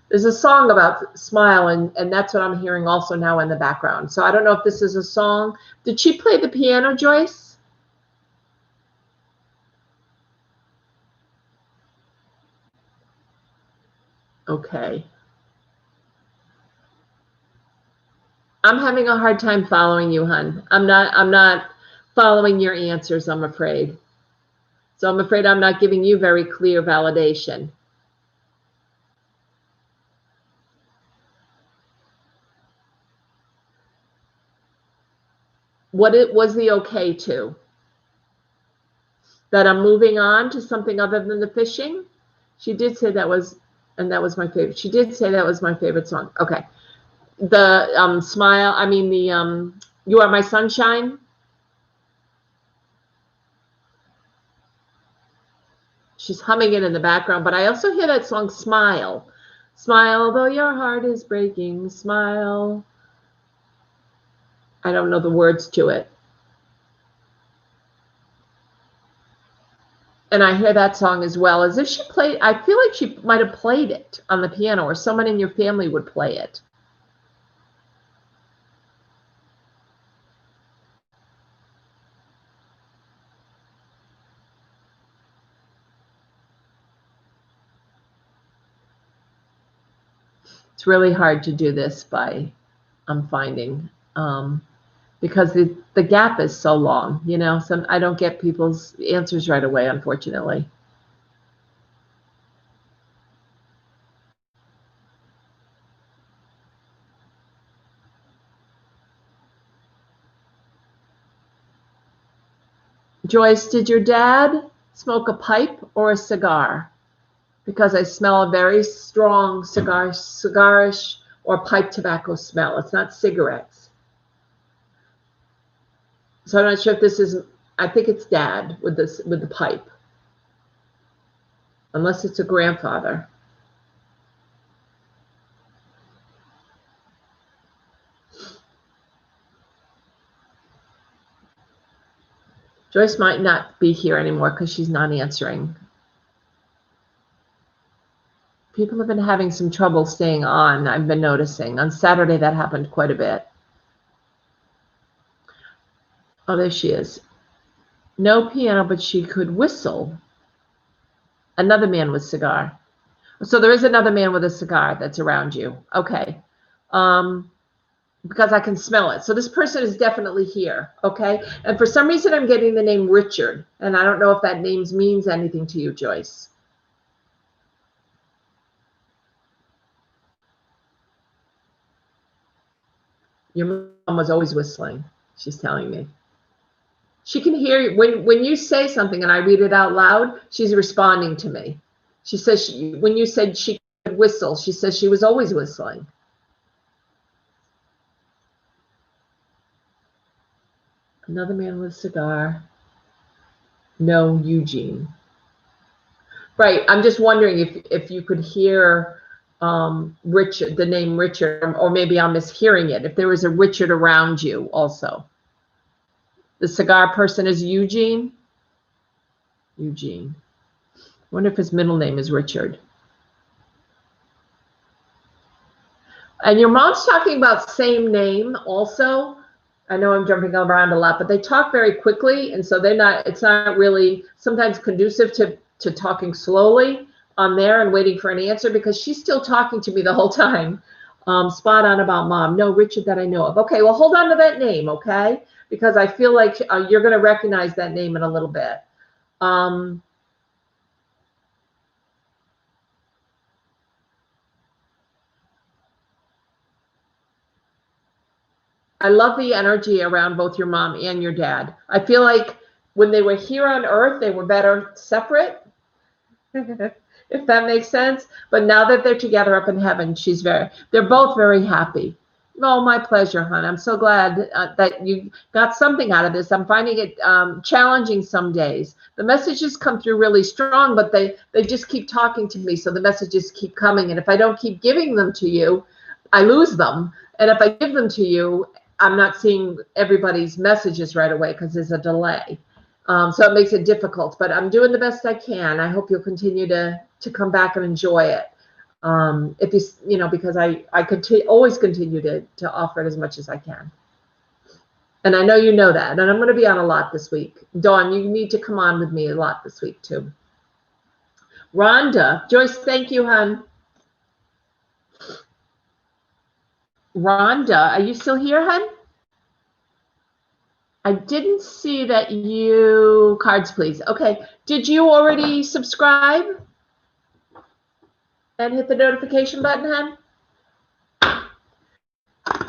There's a song about smile, and that's what I'm hearing also now in the background. So I don't know if this is a song. Did she play the piano, Joyce? Okay. I'm having a hard time following you, hon. I'm not following your answers, I'm afraid. So I'm afraid I'm not giving you very clear validation. What it was the okay to? That I'm moving on to something other than the fishing? She did say that was, and that was my favorite. She did say that was my favorite song. Okay. The smile, I mean the You Are My Sunshine. She's humming it in the background, but I also hear that song Smile. Smile though your heart is breaking, smile. I don't know the words to it. And I hear that song as well, as if she played, I feel like she might have played it on the piano, or someone in your family would play it. It's really hard to do this by, I'm finding, because the gap is so long, you know, I don't get people's answers right away, unfortunately. Joyce, did your dad smoke a pipe or a cigar? Because I smell a very strong cigarish or pipe tobacco smell. It's not cigarettes. So I'm not sure if this is, I think it's dad with the pipe. Unless it's a grandfather. Joyce might not be here anymore because she's not answering. People have been having some trouble staying on, I've been noticing. On Saturday, that happened quite a bit. Oh, there she is. No piano, but she could whistle. Another man with cigar. So there is another man with a cigar that's around you. Okay. Because I can smell it. So this person is definitely here. Okay. And for some reason, I'm getting the name Richard. And I don't know if that name means anything to you, Joyce. Your mom was always whistling, she's telling me. She can hear you. When you say something and I read it out loud, she's responding to me. She says, when you said she could whistle, she says she was always whistling. Another man with a cigar. No, Eugene. Right. I'm just wondering if you could hear Richard, the name Richard, or maybe I'm mishearing it. If there was a Richard around you also. The cigar person is Eugene? Eugene. I wonder if his middle name is Richard. And your mom's talking about same name also. I know I'm jumping around a lot, but they talk very quickly, and so it's not really sometimes conducive to talking slowly on there and waiting for an answer, because she's still talking to me the whole time. Spot on about mom. No, Richard that I know of. Okay, well, hold on to that name, okay? Because I feel like you're going to recognize that name in a little bit. I love the energy around both your mom and your dad. I feel like when they were here on earth, they were better separate, if that makes sense. But now that they're together up in heaven, they're both very happy. Oh, my pleasure, hon. I'm so glad that you got something out of this. I'm finding it challenging some days. The messages come through really strong, but they just keep talking to me. So the messages keep coming. And if I don't keep giving them to you, I lose them. And if I give them to you, I'm not seeing everybody's messages right away because there's a delay. So it makes it difficult, but I'm doing the best I can. I hope you'll continue to come back and enjoy it. If because I always continue to offer it as much as I can. And I know you know that. And I'm going to be on a lot this week. Dawn, you need to come on with me a lot this week too. Rhonda, Joyce, thank you, hon. Rhonda, are you still here, hon? I didn't see that you, cards please. Okay, did you already subscribe and hit the notification button, hon?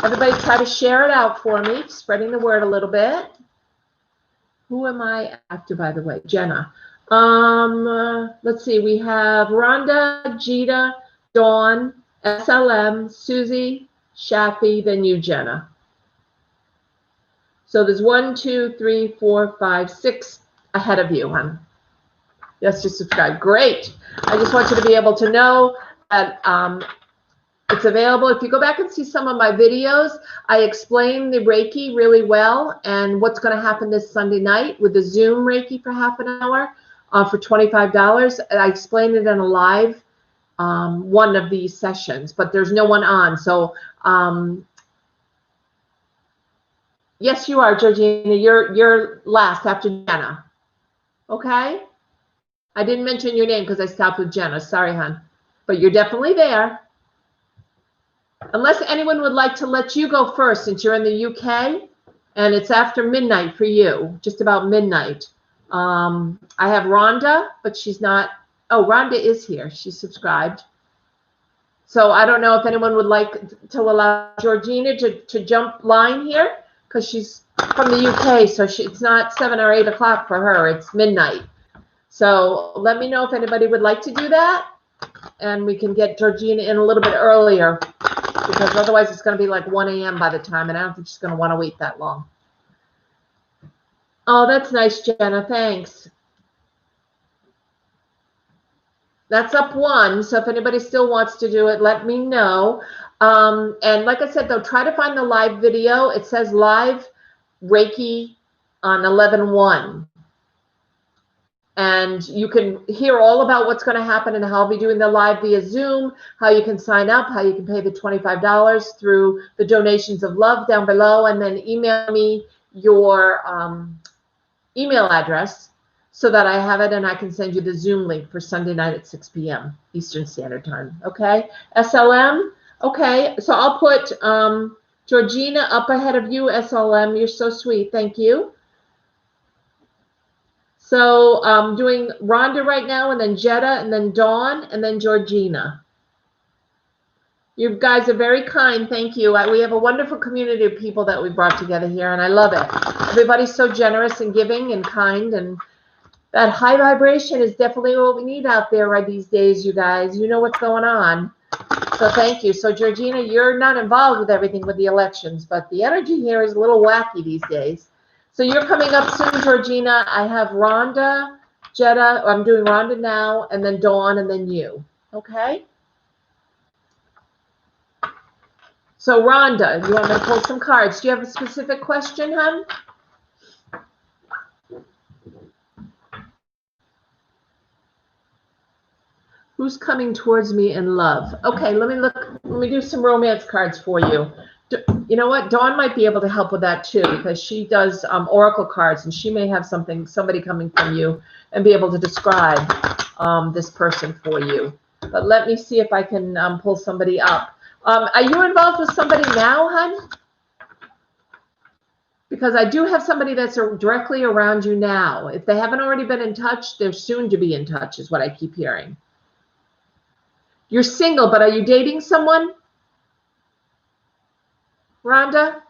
Everybody try to share it out for me, spreading the word a little bit. Who am I after, by the way? Jenna. Let's see, we have Rhonda, Jita, Dawn, SLM, Susie, Shafi, then you, Jenna. So there's 1, 2, 3, 4, 5, 6 ahead of you, hon. Yes, just subscribe. Great. I just want you to be able to know that it's available. If you go back and see some of my videos, I explain the Reiki really well and what's going to happen this Sunday night with the Zoom Reiki for half an hour for $25. I explain it in a live one of these sessions, but there's no one on. So yes, you are, Georgina. You're last after Jenna. Okay? I didn't mention your name because I stopped with Jenna. Sorry, hon. But you're definitely there. Unless anyone would like to let you go first, since you're in the UK and it's after midnight for you, just about midnight. I have Rhonda, but she's not. Oh, Rhonda is here. She's subscribed. So I don't know if anyone would like to allow Georgina to jump line here, because she's from the UK, so it's not 7 or 8 o'clock for her. It's midnight. So let me know if anybody would like to do that, and we can get Georgina in a little bit earlier, because otherwise it's going to be like 1 a.m. by the time, and I don't think she's going to want to wait that long. Oh, that's nice, Jenna. Thanks. That's up 1. So if anybody still wants to do it, let me know. And like I said, though, try to find the live video. It says live Reiki on 11/1. And you can hear all about what's going to happen and how I'll be doing the live via Zoom, how you can sign up, how you can pay the $25 through the donations of love down below, and then email me your email address so that I have it and I can send you the Zoom link for Sunday night at 6 p.m. Eastern Standard Time. Okay? SLM? Okay. So I'll put Georgina up ahead of you, SLM. You're so sweet. Thank you. So I'm doing Rhonda right now, and then Jetta, and then Dawn, and then Georgina. You guys are very kind. Thank you. We have a wonderful community of people that we brought together here, and I love it. Everybody's so generous and giving and kind, and that high vibration is definitely what we need out there right these days, you guys. You know what's going on. So thank you. So Georgina, you're not involved with everything with the elections, but the energy here is a little wacky these days. So you're coming up soon, Georgina. I have Rhonda, Jetta. I'm doing Rhonda now, and then Dawn, and then you. Okay? So Rhonda, you want me to pull some cards? Do you have a specific question, hon? Who's coming towards me in love? Okay, let me look. Let me do some romance cards for you. You know what? Dawn might be able to help with that too, because she does oracle cards, and she may have somebody coming from you and be able to describe this person for you. But let me see if I can pull somebody up. Are you involved with somebody now, hon? Because I do have somebody that's directly around you now. If they haven't already been in touch, they're soon to be in touch, is what I keep hearing. You're single, but are you dating someone, Rhonda?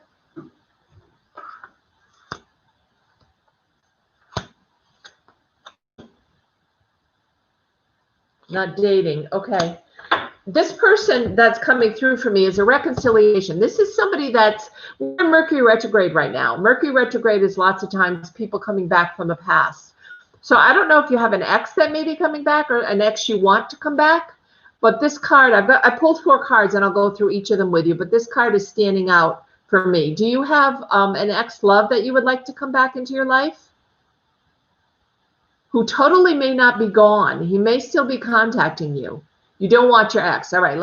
Not dating. Okay. This person that's coming through for me is a reconciliation. This is somebody we're in Mercury retrograde right now. Mercury retrograde is lots of times people coming back from the past. So I don't know if you have an ex that may be coming back or an ex you want to come back, but this card, I pulled 4 cards and I'll go through each of them with you, but this card is standing out for me. Do you have an ex-love that you would like to come back into your life? Who totally may not be gone. He may still be contacting you. You don't want your ex. All right,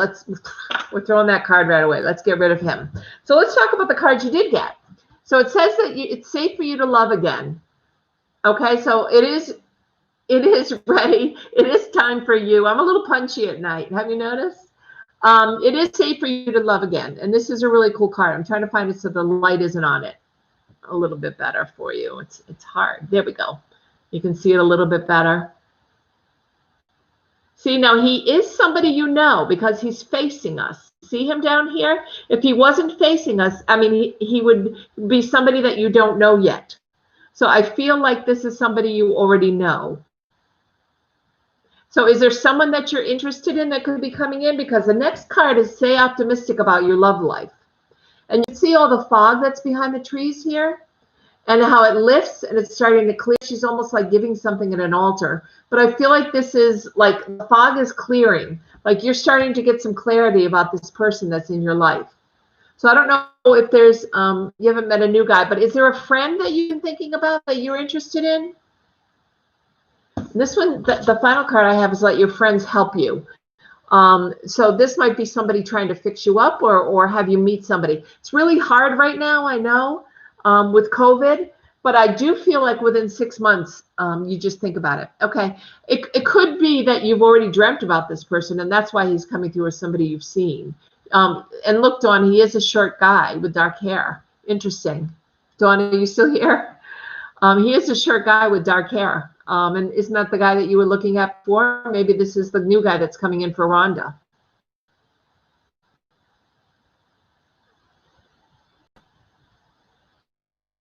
we're throwing that card right away. Let's get rid of him. So let's talk about the cards you did get. So it says that it's safe for you to love again. Okay, so it is ready. It is time for you. I'm a little punchy at night. Have you noticed? It is safe for you to love again. And this is a really cool card. I'm trying to find it so the light isn't on it. A little bit better for you. It's hard. There we go. You can see it a little bit better. See, now he is somebody you know because he's facing us. See him down here? If he wasn't facing us, I mean, he would be somebody that you don't know yet. So I feel like this is somebody you already know. So is there someone that you're interested in that could be coming in? Because the next card is stay optimistic about your love life. And you see all the fog that's behind the trees here? And how it lifts and it's starting to clear. She's almost like giving something at an altar. But I feel like this is like the fog is clearing. Like you're starting to get some clarity about this person that's in your life. So I don't know if there's, you haven't met a new guy, but is there a friend that you've been thinking about that you're interested in? This one, the final card I have is let your friends help you. So this might be somebody trying to fix you up or have you meet somebody. It's really hard right now, I know. With COVID, but I do feel like within 6 months, you just think about it. Okay, it could be that you've already dreamt about this person, and that's why he's coming through as somebody you've seen. And look, Dawn, he is a short guy with dark hair. Interesting. Dawn, are you still here? He is a short guy with dark hair. And isn't that the guy that you were looking at before? Maybe this is the new guy that's coming in for Rhonda.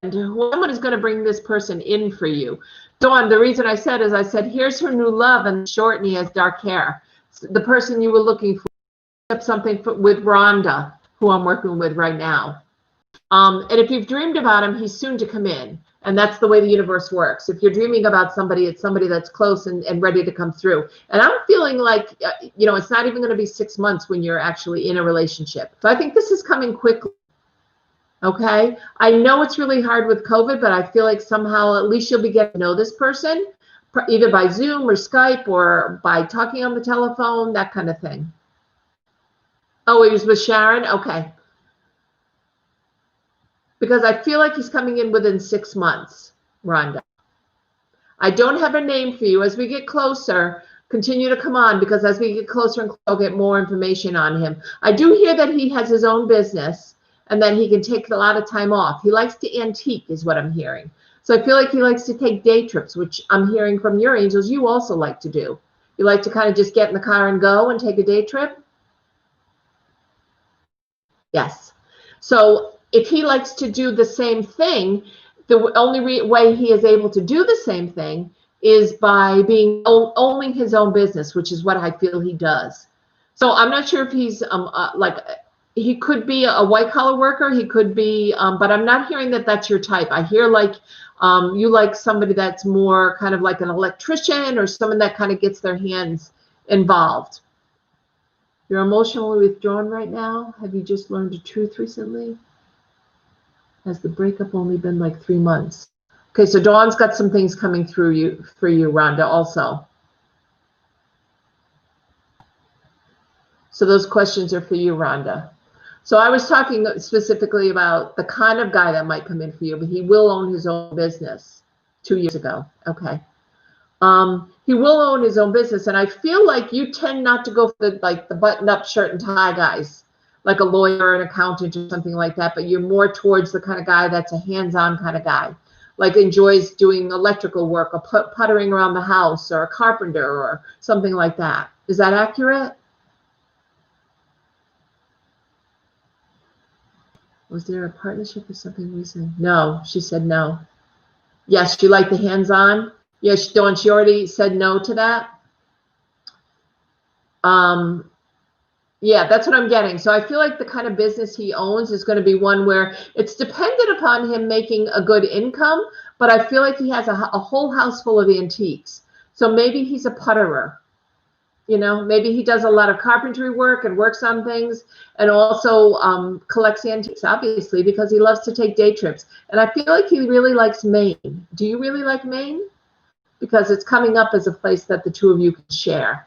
And someone is going to bring this person in for you. Dawn, the reason I said is I said, here's her new love and short and he has dark hair. The person you were looking for, something with Rhonda, who I'm working with right now. And if you've dreamed about him, he's soon to come in. And that's the way the universe works. If you're dreaming about somebody, it's somebody that's close and ready to come through. And I'm feeling like, it's not even going to be 6 months when you're actually in a relationship. So I think this is coming quickly. Okay, I know it's really hard with COVID, but I feel like somehow at least you'll be getting to know this person, either by Zoom or Skype or by talking on the telephone, that kind of thing. Oh, he was with Sharon? Okay. Because I feel like he's coming in within 6 months, Rhonda. I don't have a name for you. As we get closer, continue to come on, because as we get closer and closer, I'll get more information on him. I do hear that he has his own business. And then he can take a lot of time off. He likes to antique is what I'm hearing. So I feel like he likes to take day trips, which I'm hearing from your angels you also like to do. You like to kind of just get in the car and go and take a day trip? Yes. So if he likes to do the same thing, the only way he is able to do the same thing is by owning his own business, which is what I feel he does. So I'm not sure if he's he could be a white collar worker. He could be, but I'm not hearing that that's your type. I hear like you like somebody that's more kind of like an electrician or someone that kind of gets their hands involved. You're emotionally withdrawn right now. Have you just learned the truth recently? Has the breakup only been like 3 months? Okay, so Dawn's got some things coming through for you, Rhonda, also. So those questions are for you, Rhonda. So I was talking specifically about the kind of guy that might come in for you, but he will own his own business. 2 years ago. Okay. He will own his own business, and I feel like you tend not to go for the button-up shirt and tie guys, like a lawyer, an accountant, or something like that. But you're more towards the kind of guy that's a hands-on kind of guy, like enjoys doing electrical work or puttering around the house, or a carpenter, or something like that. Is that accurate? Was there a partnership or something recently? No, she said no. Yes, you like the hands-on. Yes, Dawn, she already said no to that. Yeah, that's what I'm getting. So I feel like the kind of business he owns is going to be one where it's dependent upon him making a good income, but I feel like he has a whole house full of antiques. So maybe he's a putterer. You know, maybe he does a lot of carpentry work and works on things, and also collects antiques, obviously, because he loves to take day trips. And I feel like he really likes Maine. Do you really like Maine? Because it's coming up as a place that the two of you can share.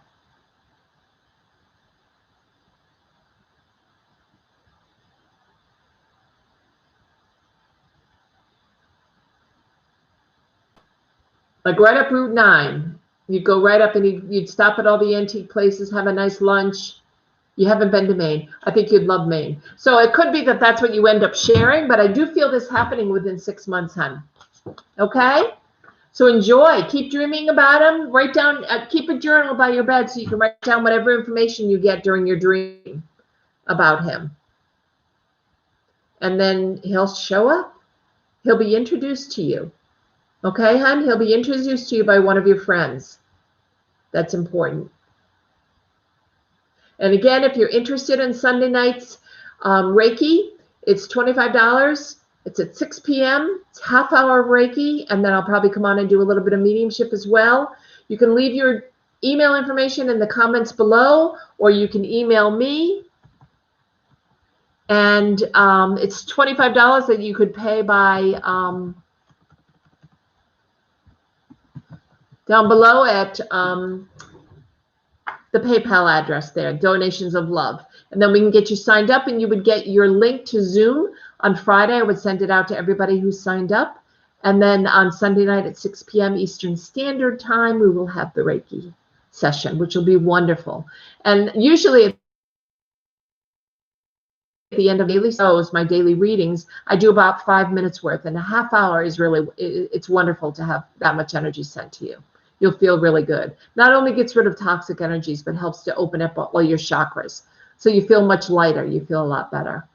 Like right up Route 9. You'd go right up and you'd stop at all the antique places, have a nice lunch. You haven't been to Maine. I think you'd love Maine. So it could be that that's what you end up sharing, but I do feel this happening within 6 months, hon. Okay? So enjoy. Keep dreaming about him. Write down, keep a journal by your bed so you can write down whatever information you get during your dream about him. And then he'll show up. He'll be introduced to you. Okay, hon? He'll be introduced to you by one of your friends. That's important. And again, if you're interested in Sunday nights Reiki, it's $25. It's at 6 p.m. It's half-hour Reiki, and then I'll probably come on and do a little bit of mediumship as well. You can leave your email information in the comments below, or you can email me. And it's $25 that you could pay by down below at the PayPal address there, Donations of Love. And then we can get you signed up, and you would get your link to Zoom on Friday. I would send it out to everybody who signed up. And then on Sunday night at 6 p.m. Eastern Standard Time, we will have the Reiki session, which will be wonderful. And usually at the end of daily shows, my daily readings, I do about 5 minutes worth, and a half hour is really, it's wonderful to have that much energy sent to you. You'll feel really good. Not only gets rid of toxic energies, but helps to open up all your chakras. So you feel much lighter. You feel a lot better.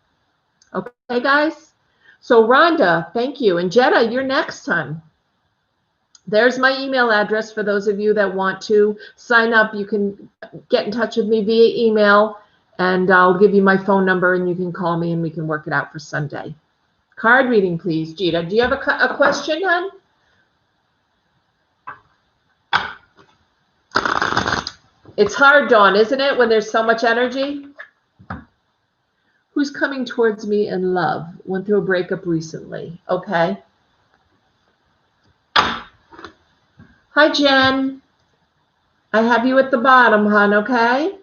Okay, guys? So Rhonda, thank you. And Jetta, you're next, hon. There's my email address for those of you that want to sign up. You can get in touch with me via email, and I'll give you my phone number, and you can call me, and we can work it out for Sunday. Card reading, please, Jetta. Do you have a question, hon? It's hard, Dawn, isn't it, when there's so much energy? Who's coming towards me in love? Went through a breakup recently. Okay. Hi, Jen. I have you at the bottom, hon, okay?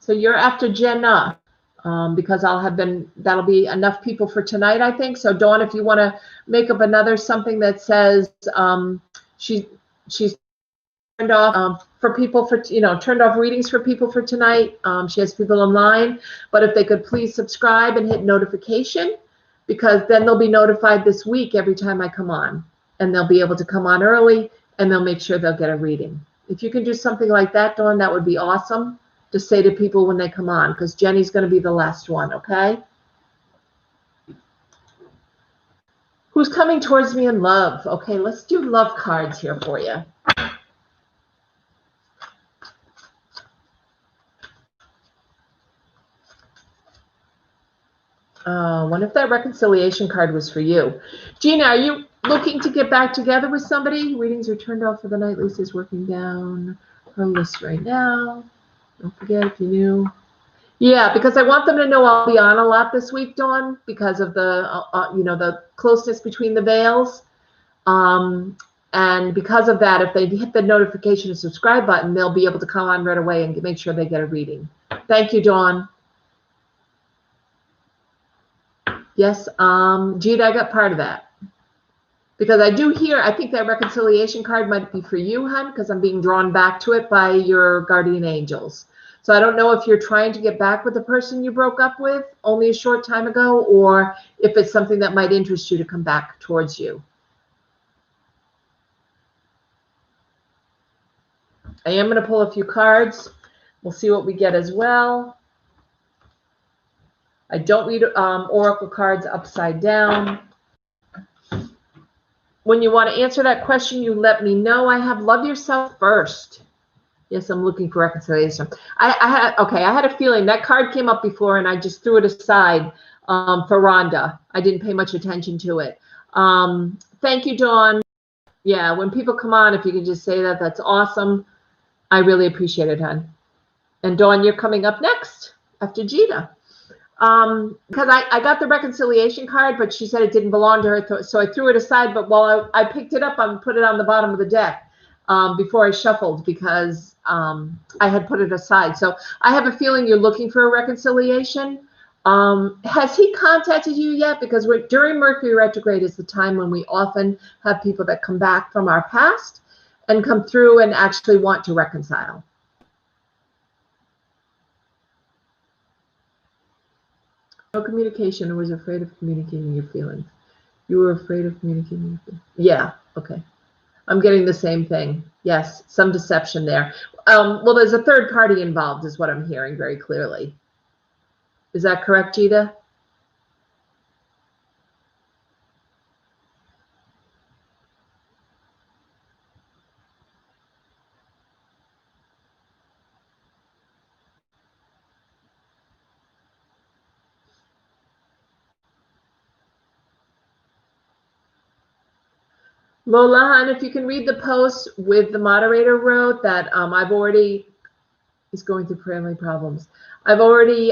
So you're after Jenna, because that'll be enough people for tonight, I think. So Dawn, if you want to make up another something that says she's turned off for people for, turned off readings for people for tonight. She has people online, but if they could please subscribe and hit notification, because then they'll be notified this week every time I come on, and they'll be able to come on early, and they'll make sure they'll get a reading. If you can do something like that, Dawn, that would be awesome to say to people when they come on, because Jenny's going to be the last one, okay? Who's coming towards me in love? Okay, let's do love cards here for you. What if that reconciliation card was for you? Gina, are you looking to get back together with somebody? Readings are turned off for the night. Lisa's working down her list right now. Don't forget if you knew. Yeah, because I want them to know I'll be on a lot this week, Dawn, because of the, the closeness between the veils. And because of that, if they hit the notification and subscribe button, they'll be able to come on right away and make sure they get a reading. Thank you, Dawn. Yes, Gita, I got part of that. Because I do hear, I think that reconciliation card might be for you, hon, because I'm being drawn back to it by your guardian angels. So I don't know if you're trying to get back with the person you broke up with only a short time ago, or if it's something that might interest you to come back towards you. I am going to pull a few cards. We'll see what we get as well. I don't read oracle cards upside down. When you want to answer that question, you let me know. I have love yourself first. Yes, I'm looking for reconciliation. I had a feeling that card came up before and I just threw it aside for Rhonda. I didn't pay much attention to it. Thank you, Dawn. Yeah, when people come on, if you can just say that, that's awesome. I really appreciate it, hon. And Dawn, you're coming up next after Gita. Because I got the reconciliation card, but she said it didn't belong to her, so I threw it aside. But while I picked it up, I put it on the bottom of the deck before I shuffled because I had put it aside. So I have a feeling you're looking for a reconciliation. Has he contacted you yet? Because during Mercury retrograde is the time when we often have people that come back from our past and come through and actually want to reconcile. No communication, or was afraid of communicating your feelings. You were afraid of communicating your feelings. Yeah, okay. I'm getting the same thing. Yes, some deception there. Well, there's a third party involved is what I'm hearing very clearly. Is that correct, Gita? Lola, and if you can read the post with the moderator wrote that I've already is going through family problems. I've already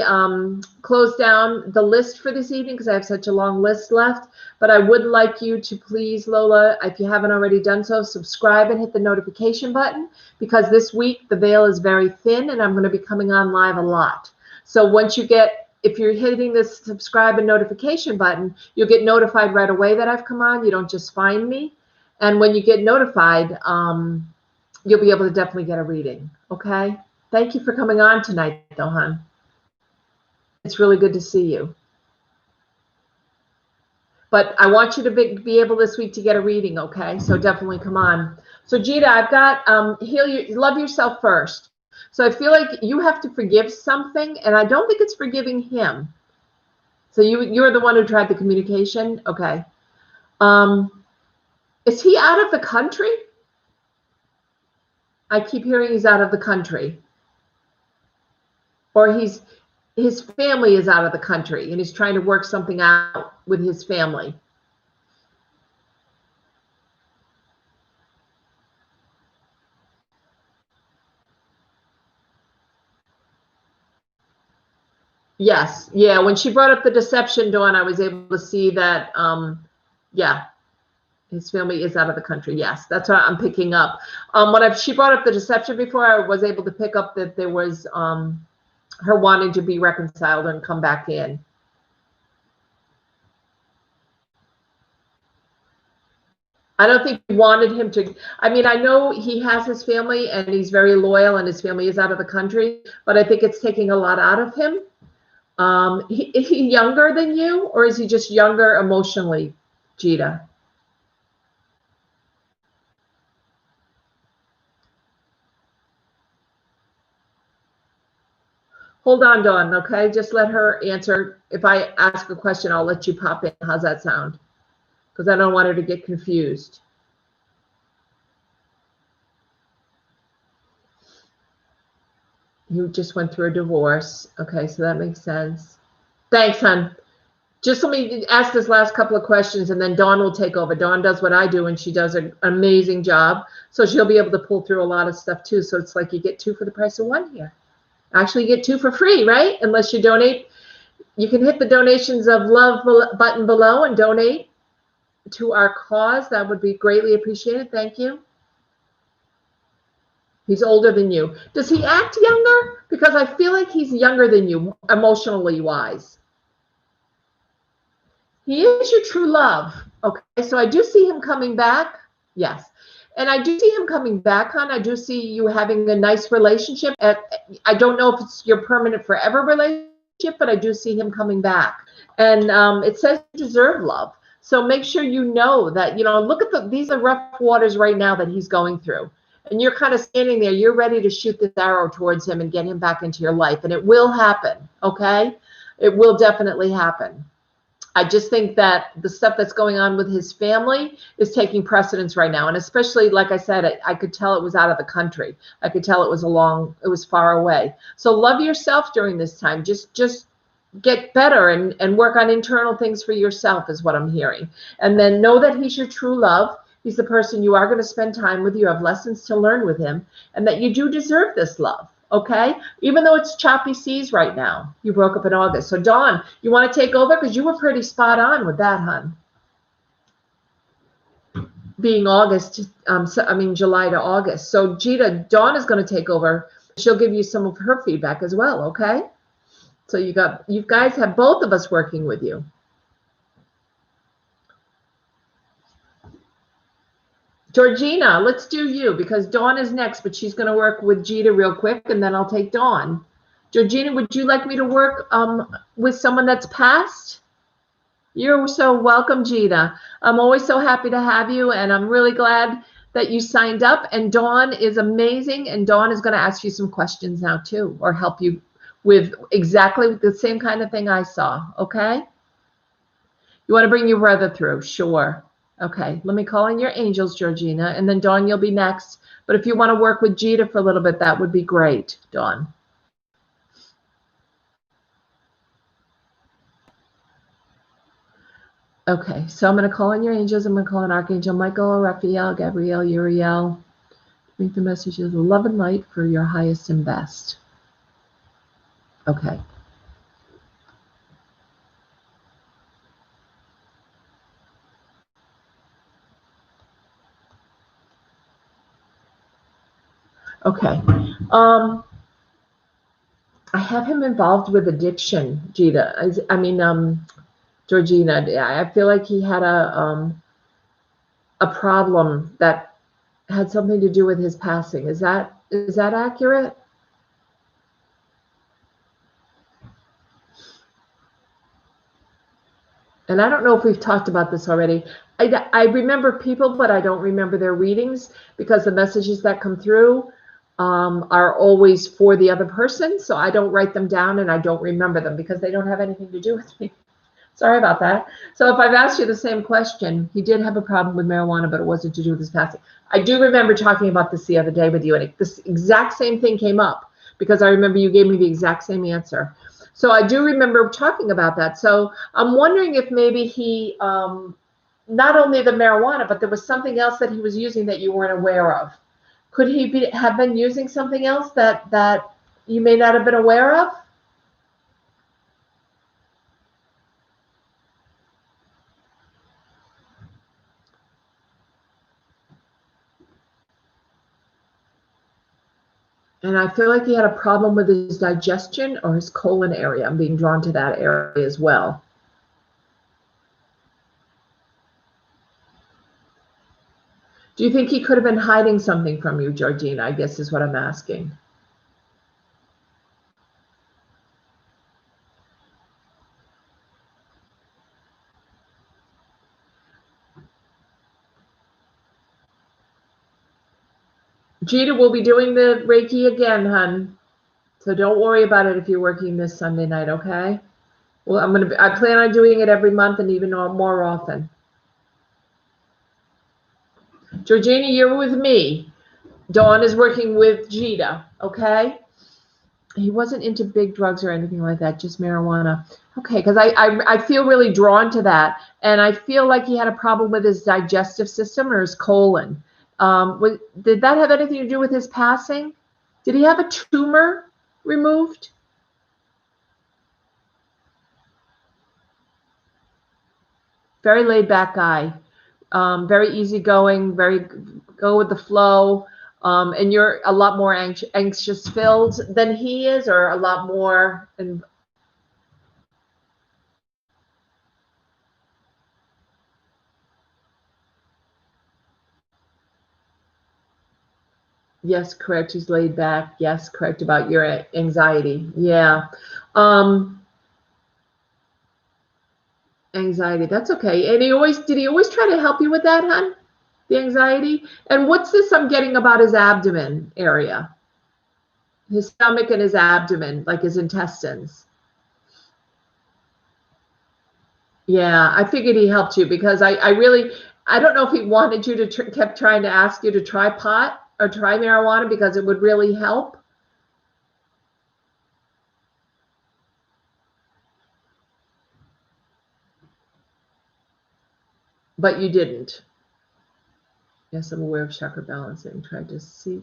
closed down the list for this evening because I have such a long list left. But I would like you to please, Lola, if you haven't already done so, subscribe and hit the notification button because this week the veil is very thin and I'm going to be coming on live a lot. So once you get, if you're hitting this subscribe and notification button, you'll get notified right away that I've come on. You don't just find me. And when you get notified, you'll be able to definitely get a reading. Okay? Thank you for coming on tonight, though, hon. It's really good to see you. But I want you to be able this week to get a reading, okay? So definitely come on. So Gita, I've got love yourself first. So I feel like you have to forgive something, and I don't think it's forgiving him. So you're the one who tried the communication? Okay. Is he out of the country? I keep hearing he's out of the country. Or his family is out of the country and he's trying to work something out with his family. Yes. Yeah. When she brought up the deception, Dawn, I was able to see that, yeah, his family is out of the country. Yes. That's what I'm picking up. When she brought up the deception before, I was able to pick up that there was her wanting to be reconciled and come back in. I don't think he wanted him to. I mean, I know he has his family and he's very loyal and his family is out of the country, but I think it's taking a lot out of him. Is he younger than you, or is he just younger emotionally, Gita? Hold on, Dawn, okay? Just let her answer. If I ask a question, I'll let you pop in. How's that sound? Because I don't want her to get confused. You just went through a divorce. Okay, so that makes sense. Thanks, hon. Just let me ask this last couple of questions and then Dawn will take over. Dawn does what I do and she does an amazing job. So she'll be able to pull through a lot of stuff too. So it's like you get two for the price of one here. Actually, you get two for free, right? Unless you donate. You can hit the donations of love button below and donate to our cause. That would be greatly appreciated. Thank you. He's older than you. Does he act younger? Because I feel like he's younger than you, emotionally wise. He is your true love. Okay, so I do see him coming back. Yes. And I do see him coming back, hon. I do see you having a nice relationship. I don't know if it's your permanent forever relationship, but I do see him coming back. And it says you deserve love. So make sure you know that, look at these are rough waters right now that he's going through. And you're kind of standing there. You're ready to shoot this arrow towards him and get him back into your life. And it will happen, okay? It will definitely happen. I just think that the stuff that's going on with his family is taking precedence right now. And especially, like I said, I could tell it was out of the country. I could tell it was far away. So love yourself during this time. Just get better and work on internal things for yourself is what I'm hearing. And then know that he's your true love. He's the person you are going to spend time with. You have lessons to learn with him, and that you do deserve this love. Okay, even though it's choppy seas right now. You broke up in August. So Dawn, you want to take over? Because you were pretty spot on with that, hon. Being August, July to August. So Gita, Dawn is going to take over. She'll give you some of her feedback as well, okay? So you guys have both of us working with you. Georgina, let's do you, because Dawn is next, but she's going to work with Gita real quick, and then I'll take Dawn. Georgina, would you like me to work with someone that's passed? You're so welcome, Gita. I'm always so happy to have you, and I'm really glad that you signed up. And Dawn is amazing, and Dawn is going to ask you some questions now, too, or help you with exactly the same kind of thing I saw, okay? You want to bring your brother through? Sure. Okay, let me call in your angels, Georgina, and then Dawn, you'll be next. But if you want to work with Gita for a little bit, that would be great, Dawn. Okay, so I'm going to call in your angels. I'm going to call in Archangel Michael, Raphael, Gabriel, Uriel. Make the messages of love and light for your highest and best. Okay. Okay. I have him involved with addiction, Gita. Georgina. I feel like he had a problem that had something to do with his passing. Is that accurate? And I don't know if we've talked about this already. I remember people, but I don't remember their readings because the messages that come through are always for the other person. So I don't write them down and I don't remember them because they don't have anything to do with me. Sorry about that. So if I've asked you the same question, he did have a problem with marijuana, but it wasn't to do with his passing. I do remember talking about this the other day with you, and this exact same thing came up because I remember you gave me the exact same answer. So I do remember talking about that. So I'm wondering if maybe he, not only the marijuana, but there was something else that he was using that you weren't aware of. Could he have been using something else that you may not have been aware of? And I feel like he had a problem with his digestion or his colon area. I'm being drawn to that area as well. Do you think he could have been hiding something from you, Georgina? I guess is what I'm asking. Gita will be doing the Reiki again, hun. So don't worry about it if you're working this Sunday night, okay? Well, I plan on doing it every month and even more often. Georgina, you're with me. Dawn is working with Gita, okay? He wasn't into big drugs or anything like that, just marijuana. Okay, because I feel really drawn to that. And I feel like he had a problem with his digestive system or his colon. Did that have anything to do with his passing? Did he have a tumor removed? Very laid back guy. Very easygoing, very go with the flow. And you're a lot more anxious filled than he is, or a lot more. Yes, correct. He's laid back. Yes, correct about your anxiety. Yeah. Um, Anxiety. That's okay. And did he always try to help you with that, hon? The anxiety? And what's this I'm getting about his abdomen area? His stomach and his abdomen, like his intestines. Yeah, I figured he helped you because I really, I don't know if he wanted you to kept trying to ask you to try pot or try marijuana because it would really help, but you didn't. Yes, I'm aware of chakra balancing. Tried to seek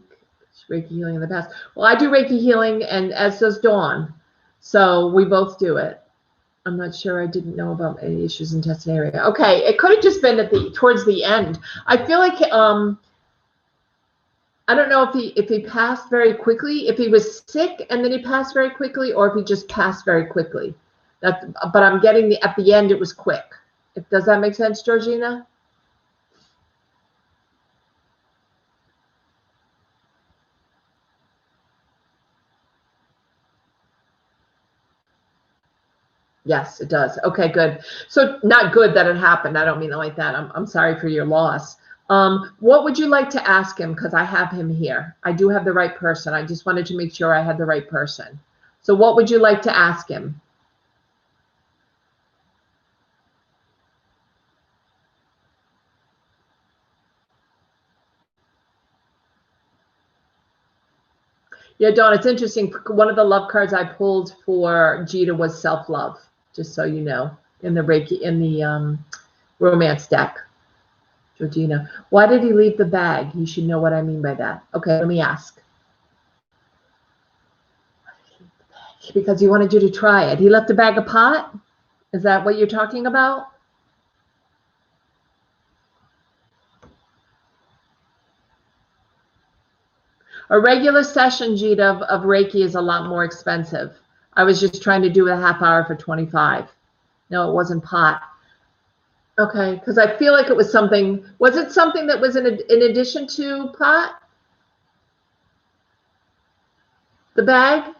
Reiki healing in the past. Well, I do Reiki healing, and as does Dawn. So we both do it. I'm not sure. I didn't know about any issues in intestinal area. Okay, it could have just been towards the end. I feel like I don't know if he passed very quickly, if he was sick and then he passed very quickly, or if he just passed very quickly. But I'm getting at the end it was quick. Does that make sense, Georgina? Yes, it does. Okay, good. So not good that it happened. I don't mean it like that. I'm sorry for your loss. What would you like to ask him? Because I have him here. I do have the right person. I just wanted to make sure I had the right person. So what would you like to ask him? Yeah, Dawn, it's interesting. One of the love cards I pulled for Jita was self-love, just so you know, in the Reiki, in the romance deck. Georgina, why did he leave the bag? You should know what I mean by that. Okay, let me ask. Because he wanted you to try it. He left a bag of pot? Is that what you're talking about? A regular session, Jita, of Reiki is a lot more expensive. I was just trying to do a half hour for 25. No, it wasn't pot. Okay, because I feel like it was something. Was it something that was in addition to pot? The bag?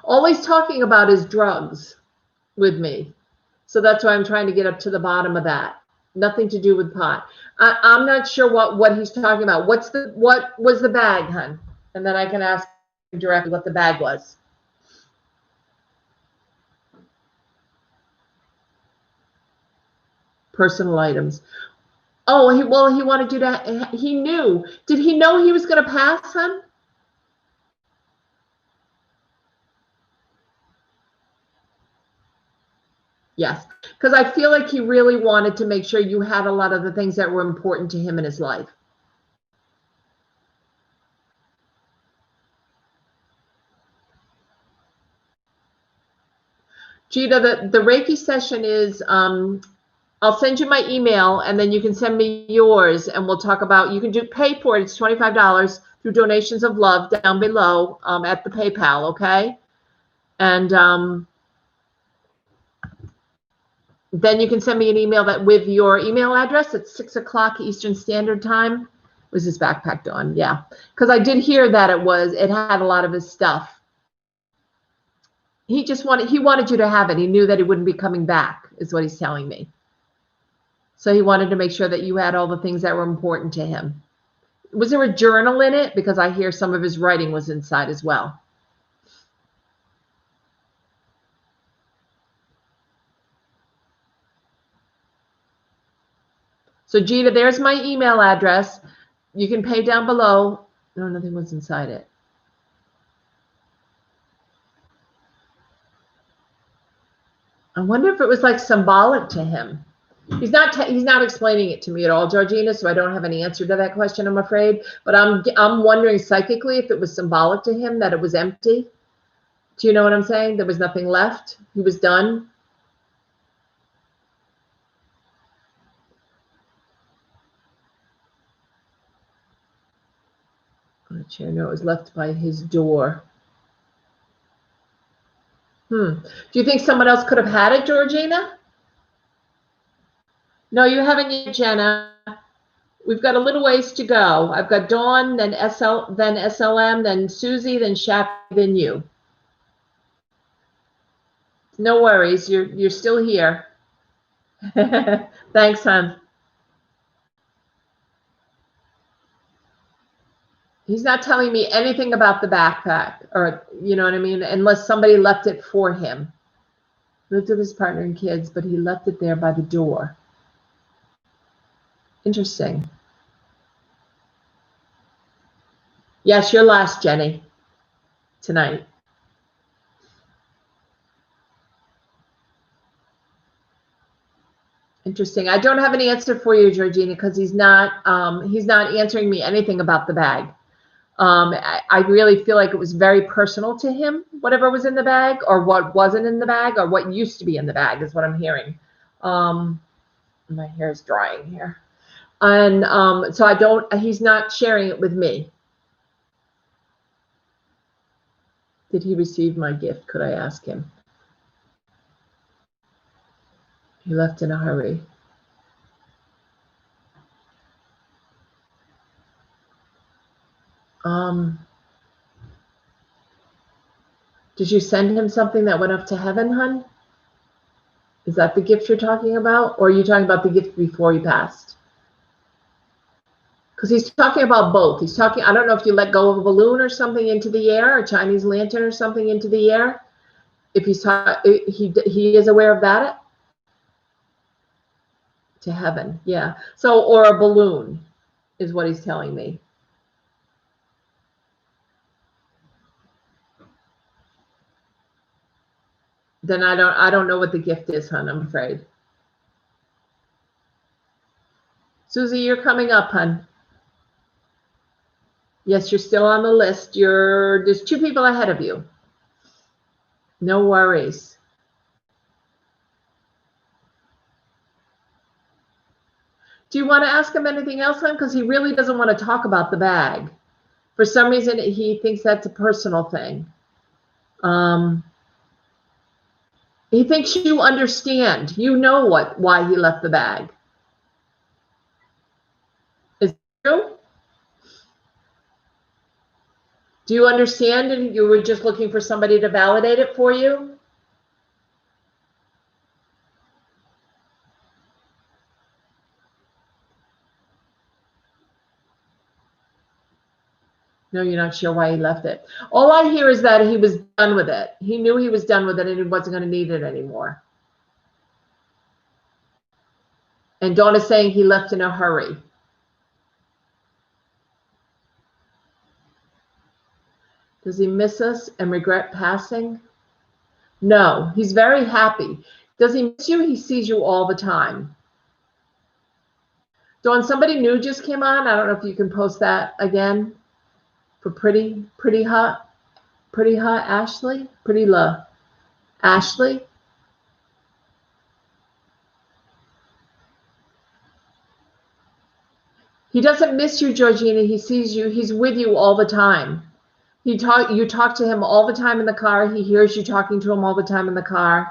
All he's talking about is drugs with me. So that's why I'm trying to get up to the bottom of that. Nothing to do with pot. I'm not sure what he's talking about. What was the bag, hun? And then I can ask directly what the bag was. Personal items. Oh, he wanted you to. He knew. Did he know he was going to pass, hun? Yes, because I feel like he really wanted to make sure you had a lot of the things that were important to him in his life. Gita, the Reiki session is, I'll send you my email and then you can send me yours and we'll talk about, you can pay for it. It's $25 through donations of love down below at the PayPal, okay? And then you can send me an email that with your email address at 6 o'clock Eastern Standard Time. Was this backpacked on? Yeah, because I did hear that it had a lot of his stuff. He wanted you to have it. He knew that he wouldn't be coming back, is what he's telling me. So he wanted to make sure that you had all the things that were important to him. Was there a journal in it? Because I hear some of his writing was inside as well. So Gita, there's my email address. You can pay down below. No, nothing was inside it. I wonder if it was like symbolic to him. He's not explaining it to me at all, Georgina, so I don't have any answer to that question, I'm afraid. But I'm wondering psychically if it was symbolic to him that it was empty. Do you know what I'm saying? There was nothing left. He was done. A chair note was left by his door. Do you think someone else could have had it, Georgina? No, you haven't yet, Jenna. We've got a little ways to go. I've got Dawn, then then SLM, then Susie, then Shap, then you. No worries. You're still here. Thanks, hon. He's not telling me anything about the backpack, or you know what I mean, unless somebody left it for him. Lived with his partner and kids, but he left it there by the door. Interesting. Yes, you're last, Jenny, tonight. Interesting. I don't have an answer for you, Georgina, because he's not answering me anything about the bag. I really feel like it was very personal to him, whatever was in the bag, or what wasn't in the bag, or what used to be in the bag is what I'm hearing. My hair is drying here. And so he's not sharing it with me. Did he receive my gift? Could I ask him? He left in a hurry. Did you send him something that went up to heaven, hun? Is that the gift you're talking about? Or are you talking about the gift before he passed? Because he's talking about both. He's talking, I don't know if you let go of a balloon or something into the air, a Chinese lantern or something into the air. If he is aware of that. To heaven, yeah. So, or a balloon is what he's telling me. Then I don't know what the gift is, hun, I'm afraid. Susie, you're coming up, hun. Yes, you're still on the list. There's 2 people ahead of you. No worries. Do you want to ask him anything else, hun? Because he really doesn't want to talk about the bag. For some reason, he thinks that's a personal thing. He thinks you understand. You know why he left the bag. Is it true? Do you understand and you were just looking for somebody to validate it for you? No, you're not sure why he left it. All I hear is that he was done with it. He knew he was done with it and he wasn't going to need it anymore. And Dawn is saying he left in a hurry. Does he miss us and regret passing? No, he's very happy. Does he miss you? He sees you all the time. Dawn, somebody new just came on. I don't know if you can post that again for pretty hot Ashley, Ashley. He doesn't miss you, Georgina. He sees you. He's with you all the time. You talk to him all the time in the car. He hears you talking to him all the time in the car.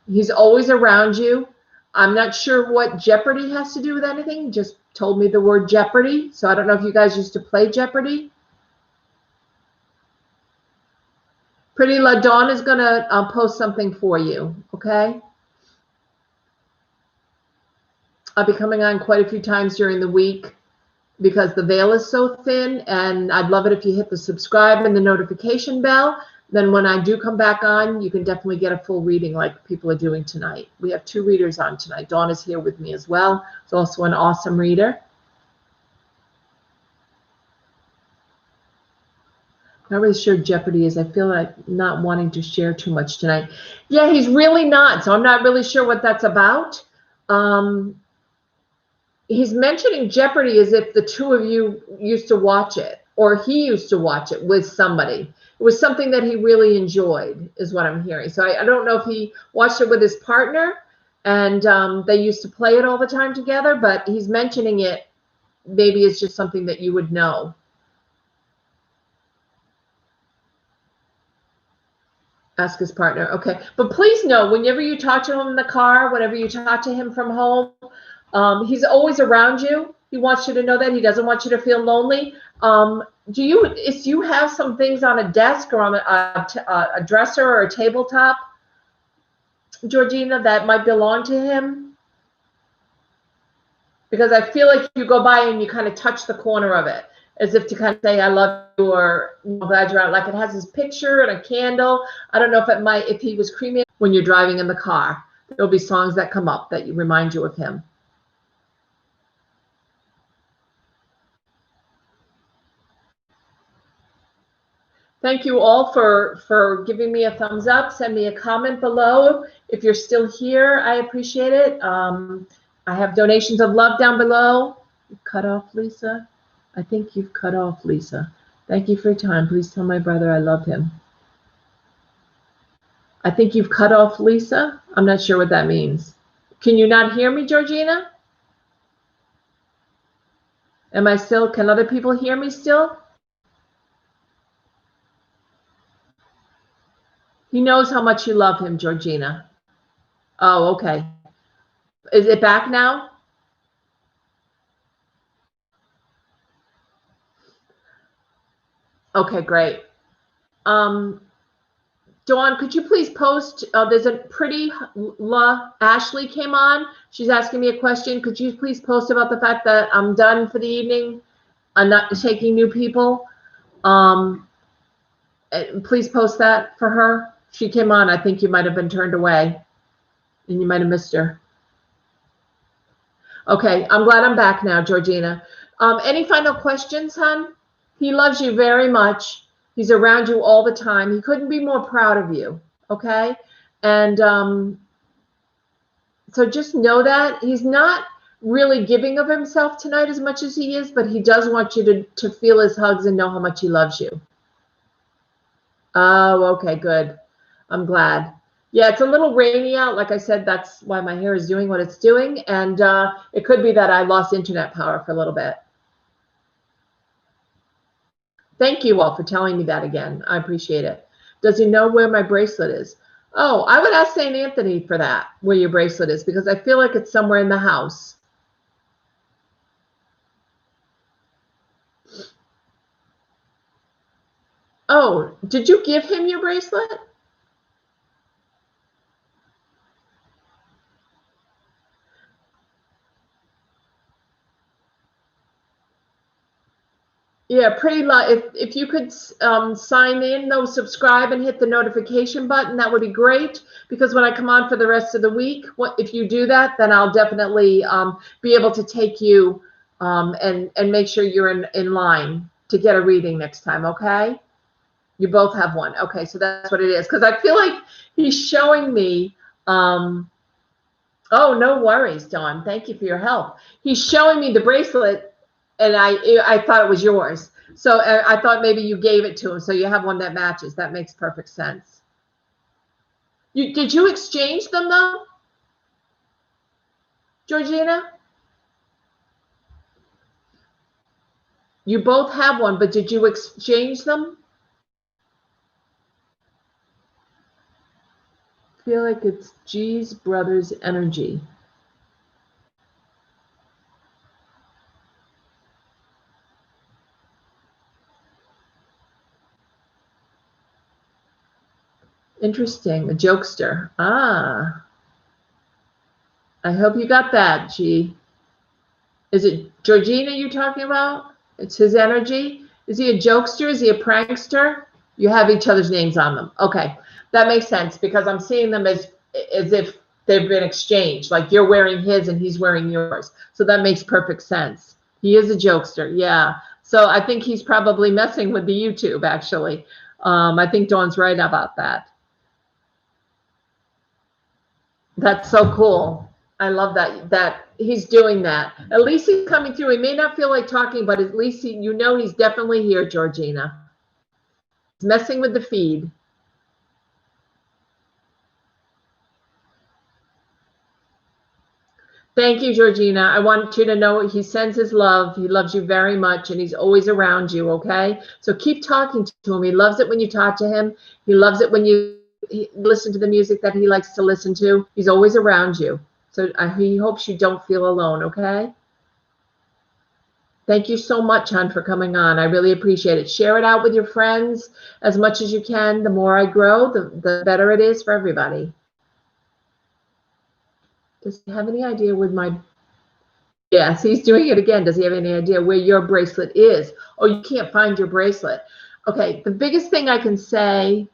He's always around you. I'm not sure what Jeopardy has to do with anything. He just told me the word Jeopardy. So I don't know if you guys used to play Jeopardy. Pretty La Dawn is going to post something for you, okay? I'll be coming on quite a few times during the week because the veil is so thin, and I'd love it if you hit the subscribe and the notification bell. Then when I do come back on, you can definitely get a full reading like people are doing tonight. We have 2 readers on tonight. Dawn is here with me as well. She's also an awesome reader. Not really sure Jeopardy is. I feel like not wanting to share too much tonight. Yeah, he's really not. So I'm not really sure what that's about. He's mentioning Jeopardy as if the 2 of you used to watch it, or he used to watch it with somebody. It was something that he really enjoyed, is what I'm hearing. So I don't know if he watched it with his partner and they used to play it all the time together, but he's mentioning it. Maybe it's just something that you would know. Ask his partner. Okay. But please know, whenever you talk to him in the car, whenever you talk to him from home, He's always around you. He wants you to know that. He doesn't want you to feel lonely. Do you have some things on a desk or on a dresser or a tabletop, Georgina, that might belong to him? Because I feel like you go by and you kind of touch the corner of it, as if to kind of say, I love you, or I'm glad you're out. Like it has his picture and a candle. I don't know if he was cremated. When you're driving in the car, there'll be songs that come up that remind you of him. Thank you all for giving me a thumbs up. Send me a comment below. If you're still here, I appreciate it. I have donations of love down below. You cut off, Lisa? I think you've cut off, Lisa. Thank you for your time. Please tell my brother I love him. I think you've cut off, Lisa. I'm not sure what that means. Can you not hear me, Georgina? Am I still, can other people hear me still? He knows how much you love him, Georgina. Oh, okay. Is it back now? Okay, great. Dawn, could you please post, there's a pretty Ashley came on. She's asking me a question. Could you please post about the fact that I'm done for the evening? I'm not taking new people. Please post that for her. She came on. I think you might have been turned away and you might have missed her. Okay, I'm glad I'm back now, Georgina. Any final questions, hon? He loves you very much. He's around you all the time. He couldn't be more proud of you, okay? And so just know that. He's not really giving of himself tonight as much as he is, but he does want you to feel his hugs and know how much he loves you. Oh, okay, good. I'm glad. Yeah, it's a little rainy out. Like I said, that's why my hair is doing what it's doing. And it could be that I lost internet power for a little bit. Thank you all for telling me that again. I appreciate it. Does he know where my bracelet is? Oh, I would ask St. Anthony for that, where your bracelet is, because I feel like it's somewhere in the house. Oh, did you give him your bracelet? Yeah, pretty low. If you could sign in, though, subscribe and hit the notification button, that would be great. Because when I come on for the rest of the week, if you do that, then I'll definitely be able to take you and make sure you're in line to get a reading next time. Okay? You both have one. Okay, so that's what it is. Because I feel like he's showing me. Oh, no worries, Dawn. Thank you for your help. He's showing me the bracelet. And I thought it was yours. So I thought maybe you gave it to him. So you have one that matches. That makes perfect sense. Did you exchange them though, Georgina? You both have one, but did you exchange them? I feel like it's G's brother's energy. Interesting. A jokester. Ah. I hope you got that, G. Is it Georgina you're talking about? It's his energy? Is he a jokester? Is he a prankster? You have each other's names on them. Okay. That makes sense because I'm seeing them as if they've been exchanged. Like you're wearing his and he's wearing yours. So that makes perfect sense. He is a jokester. Yeah. So I think he's probably messing with the YouTube, actually. I think Dawn's right about that. That's so cool. I love that he's doing that. At least he's coming through. He may not feel like talking, but at least you know he's definitely here, Georgina. He's messing with the feed. Thank you, Georgina. I want you to know he sends his love. He loves you very much, and he's always around you, okay? So keep talking to him. He loves it when you talk to him. He loves it when you listen to the music that he likes to listen to. He's always around you. So he hopes you don't feel alone, okay? Thank you so much, hon, for coming on. I really appreciate it. Share it out with your friends as much as you can. The more I grow, the better it is for everybody. Does he have any idea with my... Yes, he's doing it again. Does he have any idea where your bracelet is? Oh, you can't find your bracelet. Okay, the biggest thing I can say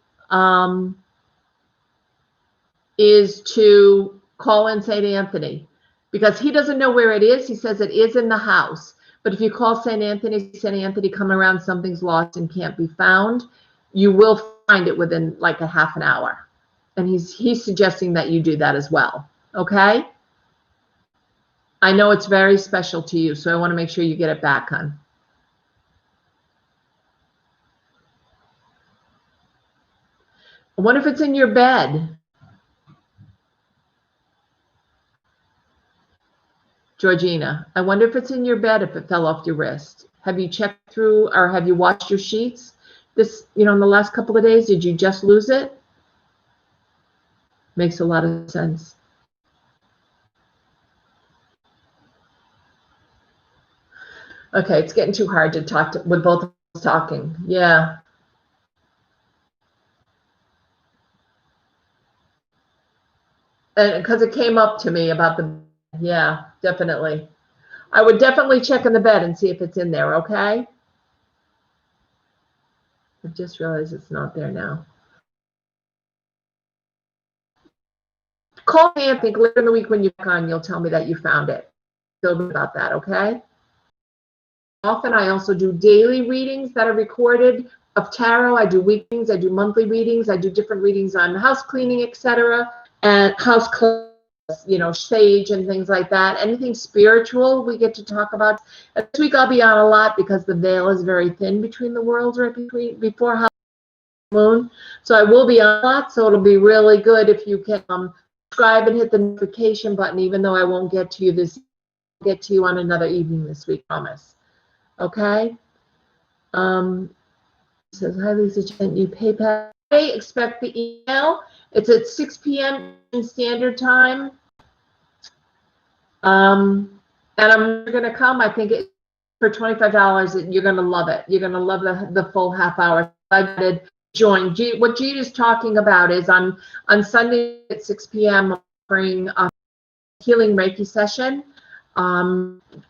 is to call in St. Anthony, because he doesn't know where it is. He says it is in the house. But if you call St. Anthony, come around, something's lost and can't be found, you will find it within like a half an hour. And he's suggesting that you do that as well. Okay? I know it's very special to you, so I want to make sure you get it back, hon. I wonder if it's in your bed. Georgina, I wonder if it's in your bed, if it fell off your wrist. Have you checked through, or have you washed your sheets this, in the last couple of days? Did you just lose it? Makes a lot of sense. Okay, it's getting too hard to talk with both of us talking. Yeah. And because it came up to me about yeah, definitely. I would definitely check in the bed and see if it's in there, okay? I just realized it's not there now. Call me, I think, later in the week when you're back on, you'll tell me that you found it. Feel good about that, okay? Often I also do daily readings that are recorded of tarot. I do weeklies, I do monthly readings, I do different readings on house cleaning, etc. And house cleaning, sage and things like that. Anything spiritual we get to talk about. This week I'll be on a lot because the veil is very thin between the worlds right before Halloween moon. So I will be on a lot, so it'll be really good if you can subscribe and hit the notification button, even though I won't get to you I'll get to you on another evening this week, promise. Okay? Says, hi, Lisa, sent you PayPal. Expect the email. It's at 6 p.m. Standard Time. And I'm going to come. I think for $25, you're going to love it. You're going to love the full half hour. I did join. What Jean is talking about is on Sunday at 6 p.m. offering a healing Reiki session.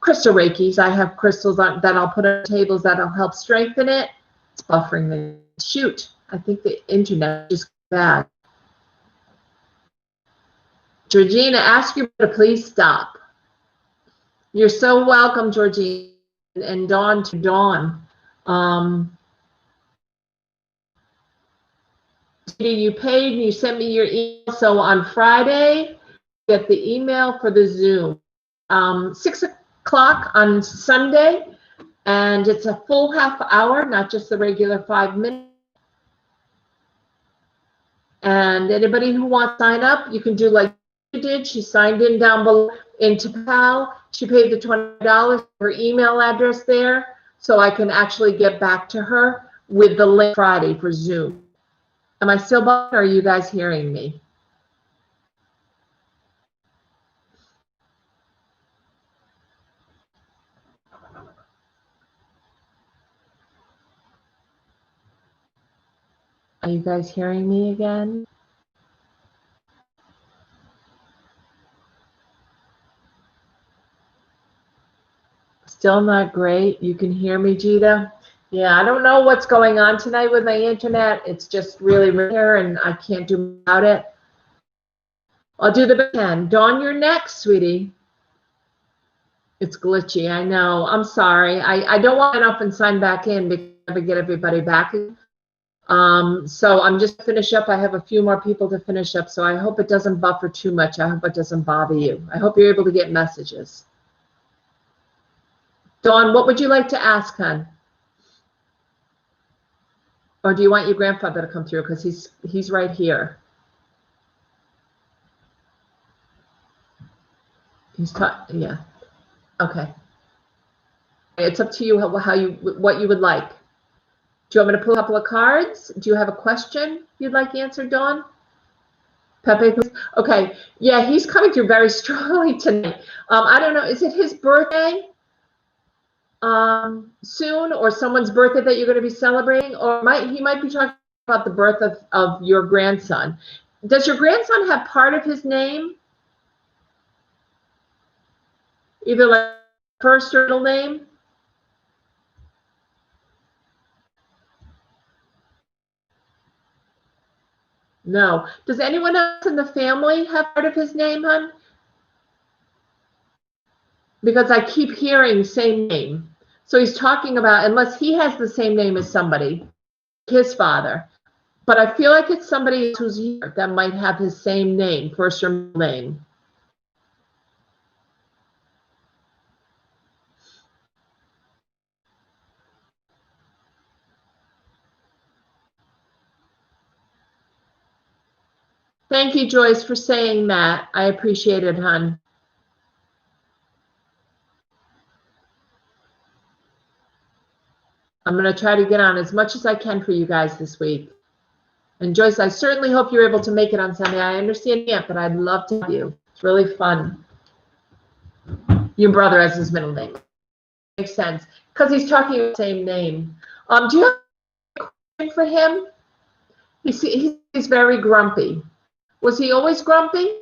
Crystal Reikis. I have crystals that I'll put on tables that'll help strengthen it. It's buffering the shoot. I think the internet just got bad. Georgina, ask you to please stop. You're so welcome, Georgina, and Dawn to Dawn. You paid and you sent me your email. So on Friday, get the email for the Zoom. 6 o'clock on Sunday, and it's a full half hour, not just the regular 5 minutes. And anybody who wants to sign up, you can do like she did. She signed in down below into PayPal. She paid the $20, her email address there, so I can actually get back to her with the link Friday for Zoom. Am I still on, or are you guys hearing me? Are you guys hearing me again? Still not great. You can hear me, Gita? Yeah, I don't know what's going on tonight with my internet. It's just really rare, and I can't do without it. I'll do the best I can. Dawn, you're next, sweetie. It's glitchy, I know. I'm sorry. I don't want to get up and sign back in because I get everybody back. So I'm just finish up. I have a few more people to finish up, so I hope it doesn't buffer too much. I hope it doesn't bother you. I hope you're able to get messages. Dawn, what would you like to ask, hon? Or do you want your grandfather to come through? Because he's right here. He's yeah. Okay. It's up to you what you would like. Do you want me to pull a couple of cards? Do you have a question you'd like answered, Dawn? Pepe, please. Okay. Yeah, he's coming through very strongly tonight. I don't know. Is it his birthday soon, or someone's birthday that you're going to be celebrating? Or he might be talking about the birth of your grandson. Does your grandson have part of his name? Either like first or middle name? No. Does anyone else in the family have part of his name, hon? Because I keep hearing same name. So he's talking about, unless he has the same name as somebody, his father. But I feel like it's somebody who's here that might have his same name, first or middle name. Thank you, Joyce, for saying that. I appreciate it, hon. I'm going to try to get on as much as I can for you guys this week. And Joyce, I certainly hope you're able to make it on Sunday. I understand you can't, but I'd love to have you. It's really fun. Your brother has his middle name. Makes sense. Because he's talking the same name. Do you have a question for him? He's very grumpy. Was he always grumpy?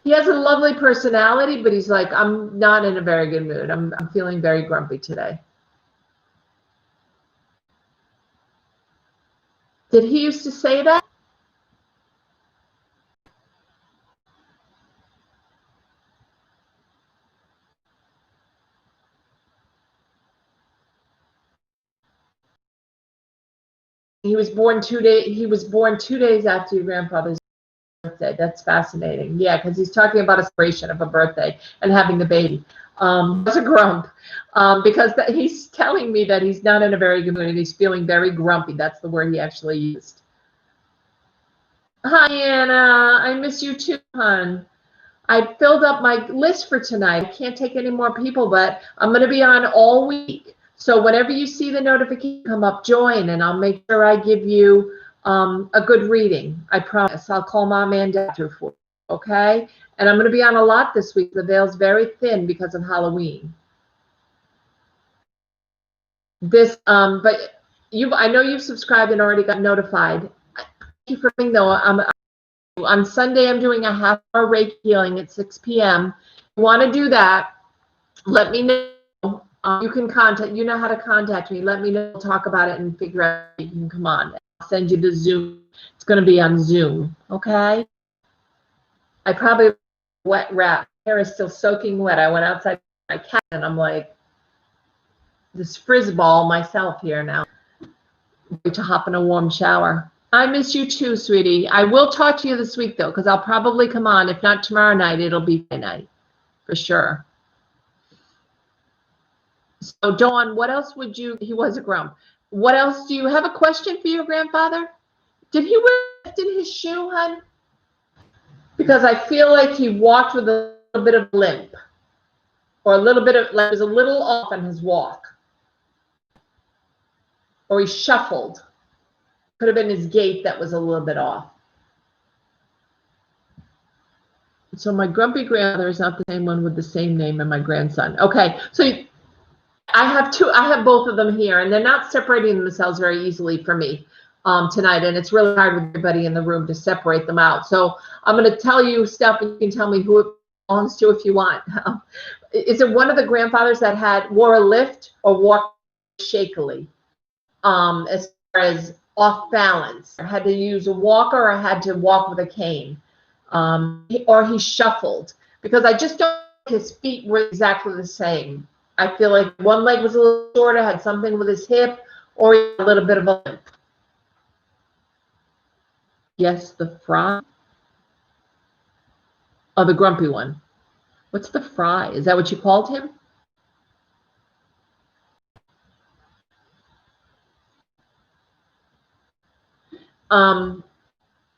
He has a lovely personality, but he's like, I'm not in a very good mood. I'm feeling very grumpy today. Did he used to say that? He was born 2 days after your grandfather's birthday. That's fascinating. Yeah, because he's talking about a celebration of a birthday and having the baby. That's a grump, because he's telling me that he's not in a very good mood and he's feeling very grumpy. That's the word he actually used. Hi, Anna. I miss you too, hon. I filled up my list for tonight. I can't take any more people, but I'm going to be on all week. So whenever you see the notification come up, join, and I'll make sure I give you a good reading. I promise. I'll call Mom and Dad through for you, okay? And I'm going to be on a lot this week. The veil's very thin because of Halloween. But I know you've subscribed and already got notified. Thank you for coming, though. On Sunday, I'm doing a half-hour Reiki healing at 6 p.m. If you want to do that, let me know. You can you know how to contact me. Let me know. We'll talk about it and figure out if you can come on. I'll send you the Zoom. It's going to be on Zoom, okay? I probably wet wrap. My hair is still soaking wet. I went outside with my cat, and I'm like this frizz ball myself here now. I'm going to hop in a warm shower. I miss you too, sweetie. I will talk to you this week, though, because I'll probably come on. If not tomorrow night, it'll be tonight for sure. So, Dawn, what else would you, he was a grump. What else, do you have a question for your grandfather? Did he lift in his shoe, hon? Because I feel like he walked with a little bit of limp. Or a little bit of, like, he was a little off on his walk. Or he shuffled. Could have been his gait that was a little bit off. So my grumpy grandmother is not the same one with the same name and my grandson. Okay, so I have both of them here, and they're not separating themselves very easily for me tonight, and it's really hard with everybody in the room to separate them out. So I'm going to tell you stuff, and you can tell me who it belongs to if you want. Is it one of the grandfathers that wore a lift or walked shakily, as far as off balance, or had to use a walker or had to walk with a cane, or he shuffled? Because I just don't think his feet were exactly the same. I feel like one leg was a little shorter, had something with his hip, or a little bit of a limp. Yes, the fry. Oh, the grumpy one. What's the fry? Is that what you called him?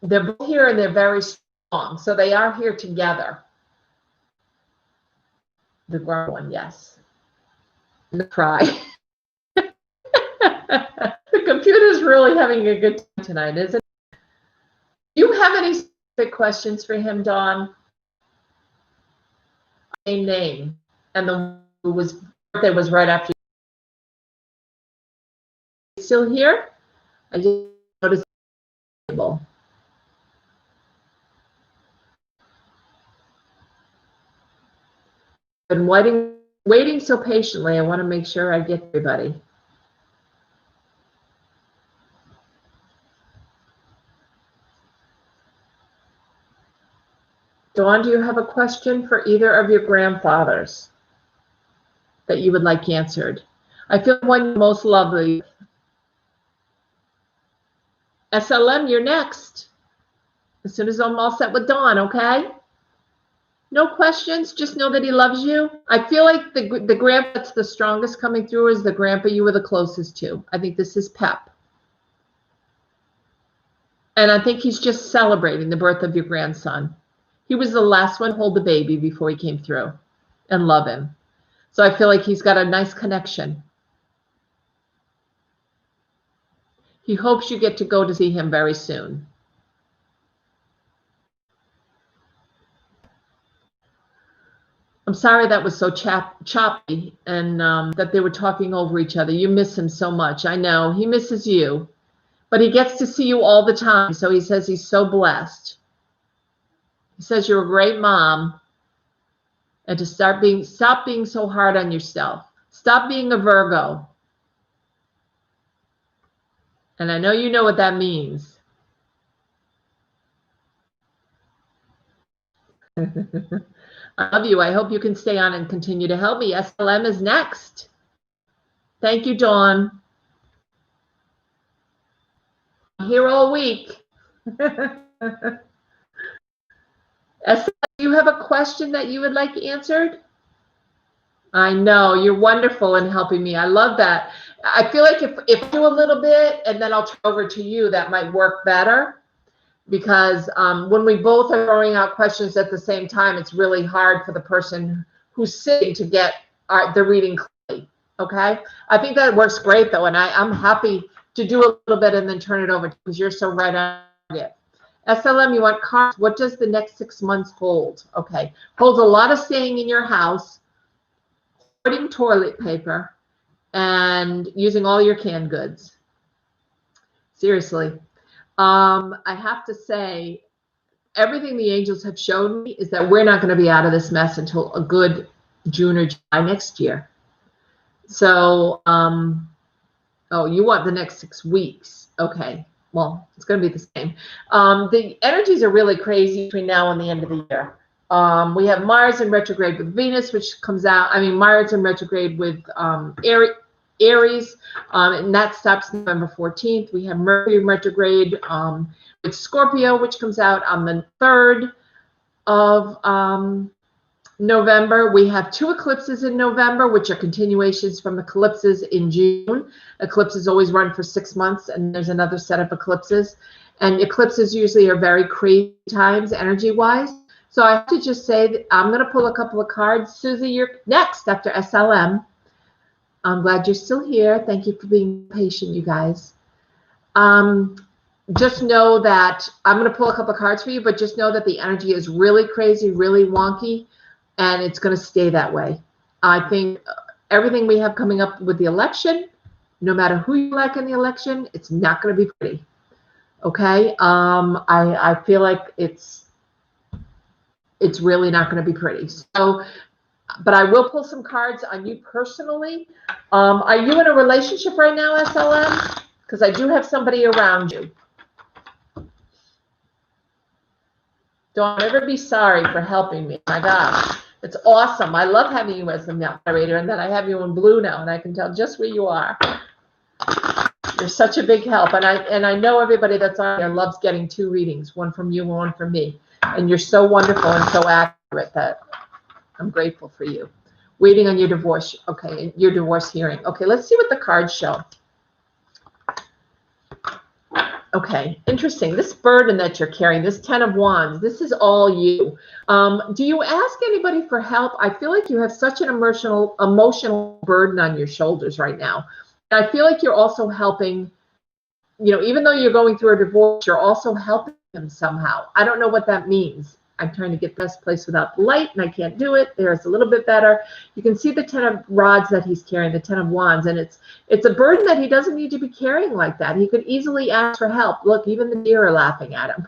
They're both here and they're very strong, so they are here together. The grumpy one, yes. And the fry. The computer's really having a good time tonight, isn't it? Do you have any Big questions for him, Dawn. Same name, and the one who was birthday was right after. Still here? I just noticed the table. Been waiting so patiently. I want to make sure I get everybody. Dawn, do you have a question for either of your grandfathers that you would like answered? I feel one most lovely. SLM, you're next. As soon as I'm all set with Dawn, okay? No questions, just know that he loves you. I feel like the grandpa that's the strongest coming through is the grandpa you were the closest to. I think this is Pep. And I think he's just celebrating the birth of your grandson. He was the last one to hold the baby before he came through and love him. So I feel like he's got a nice connection. He hopes you get to go to see him very soon. I'm sorry that was so choppy and that they were talking over each other. You miss him so much. I know. He misses you. But he gets to see you all the time. So he says he's so blessed. He says you're a great mom. And to stop being so hard on yourself. Stop being a Virgo. And I know you know what that means. I love you. I hope you can stay on and continue to help me. SLM is next. Thank you, Dawn. I'm here all week. SLM, do you have a question that you would like answered? I know. You're wonderful in helping me. I love that. I feel like if I do a little bit and then I'll turn over to you, that might work better. Because when we both are throwing out questions at the same time, it's really hard for the person who's sitting to get the reading clearly, okay? I think that works great, though, and I'm happy to do a little bit and then turn it over because you're so right on it. SLM, you want cards? What does the next 6 months hold? Okay, holds a lot of staying in your house, hoarding toilet paper, and using all your canned goods. Seriously. I have to say, everything the angels have shown me is that we're not going to be out of this mess until a good June or July next year. So, oh, you want the next 6 weeks. Okay. Well, it's going to be the same. The energies are really crazy between now and the end of the year. We have Mars in retrograde with Venus, which comes out, Mars in retrograde with Aries, and that stops November 14th. We have Mercury retrograde with Scorpio, which comes out on the 3rd of November. We have 2 eclipses in November, which are continuations from eclipses in June. Eclipses always run for 6 months, and there's another set of eclipses. And eclipses usually are very crazy times energy-wise. So I have to just say that I'm going to pull a couple of cards. Susie, you're next after SLM. I'm glad you're still here. Thank you for being patient, you guys. Just know that I'm going to pull a couple of cards for you, but just know that the energy is really crazy, really wonky, and it's going to stay that way. I think everything we have coming up with the election, no matter who you elect in the election, it's not going to be pretty. Okay? I feel like it's really not going to be pretty. So, but I will pull some cards on you personally. Are you in a relationship right now, SLM? Because I do have somebody around you. Don't ever be sorry for helping me. My gosh, it's awesome. I love having you as the moderator, and then I have you in blue now, and I can tell just where you are. You're such a big help, and I know everybody that's on here loves getting 2 readings, one from you and one from me. And you're so wonderful and so accurate that I'm grateful for you. Waiting on your divorce. Okay, your divorce hearing. Okay, let's see what the cards show. Okay, interesting. This burden that you're carrying, this 10 of Wands, this is all you. Do you ask anybody for help? I feel like you have such an emotional burden on your shoulders right now. I feel like you're also helping, even though you're going through a divorce, you're also helping him somehow. I don't know what that means. I'm trying to get this place without the light, and I can't do it. There's a little bit better. You can see the 10 of rods that he's carrying, the 10 of wands, and it's a burden that he doesn't need to be carrying like that. He could easily ask for help. Look, even the deer are laughing at him.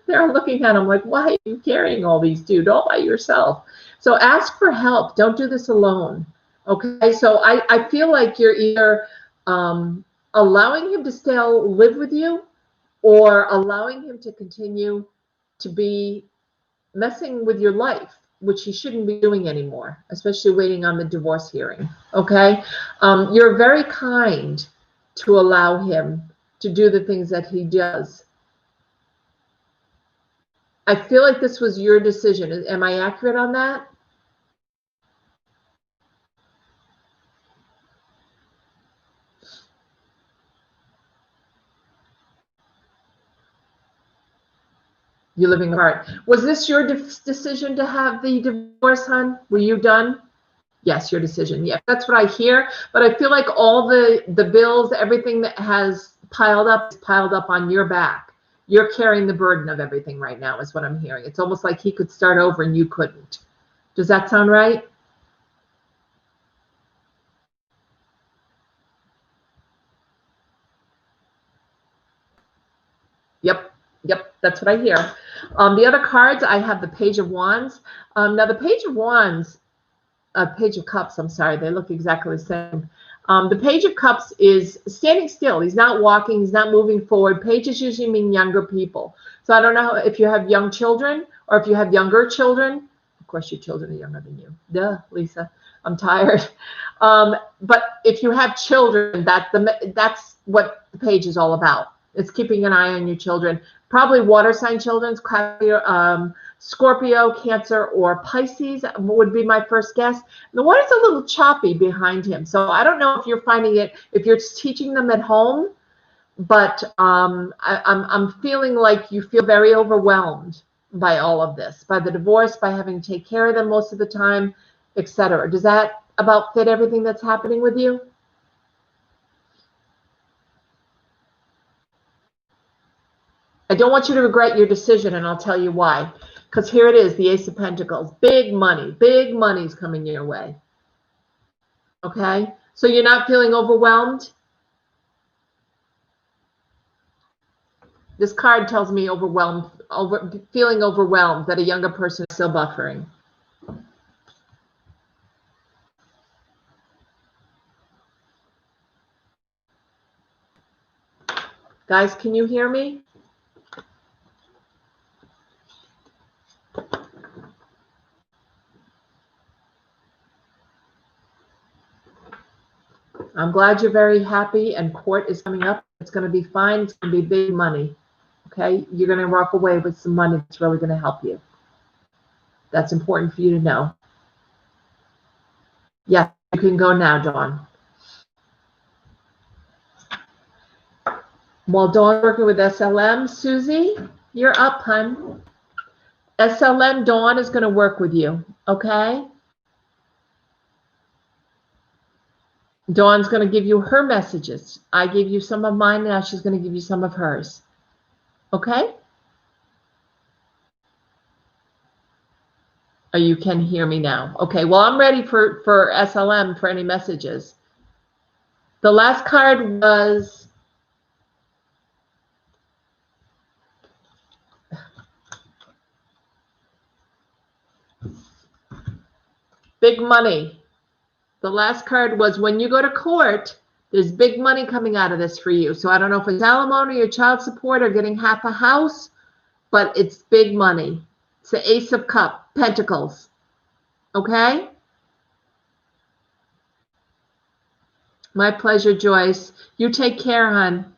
They're looking at him like, why are you carrying all these, dude, all by yourself? So ask for help. Don't do this alone. Okay, so I feel like you're either allowing him to still live with you, or allowing him to continue to be messing with your life, which he shouldn't be doing anymore, especially waiting on the divorce hearing. Okay, you're very kind to allow him to do the things that he does. I feel like this was your decision. Am I accurate on that? You're living apart. Was this your decision to have the divorce, hon? Were you done? Yes, your decision. Yeah, that's what I hear. But I feel like all the bills, everything that has piled up is piled up on your back. You're carrying the burden of everything right now, is what I'm hearing. It's almost like he could start over and you couldn't. Does that sound right? Yep, that's what I hear. The other cards, I have the Page of Wands. Now, the Page of Wands, Page of Cups, I'm sorry, they look exactly the same. The Page of Cups is standing still. He's not walking. He's not moving forward. Pages usually mean younger people. So I don't know if you have young children or if you have younger children. Of course, your children are younger than you. Duh, Lisa. I'm tired. But if you have children, that's what the page is all about. It's keeping an eye on your children. Probably water sign children, Scorpio, Cancer, or Pisces would be my first guess. The water's a little choppy behind him. So I don't know if you're finding it, if you're teaching them at home, but I'm feeling like you feel very overwhelmed by all of this, by the divorce, by having to take care of them most of the time, etc. Does that about fit everything that's happening with you? I don't want you to regret your decision, and I'll tell you why. Because here it is, the Ace of Pentacles. Big money's coming your way. Okay? So you're not feeling overwhelmed? This card tells me feeling overwhelmed, that a younger person is still buffering. Guys, can you hear me? I'm glad you're very happy, and court is coming up. It's going to be fine. It's going to be big money. Okay? You're going to walk away with some money that's really going to help you. That's important for you to know. Yeah, you can go now, Dawn. While Dawn's working with SLM, Susie, you're up, hun. SLM, Dawn is going to work with you, okay? Dawn's going to give you her messages. I gave you some of mine, now she's going to give you some of hers. Okay? Or you can hear me now. Okay, well, I'm ready for SLM for any messages. The last card was big money. The last card was when you go to court, there's big money coming out of this for you. So I don't know if it's alimony or child support or getting half a house, but it's big money. It's the Ace of Pentacles. Okay? My pleasure, Joyce. You take care, hon.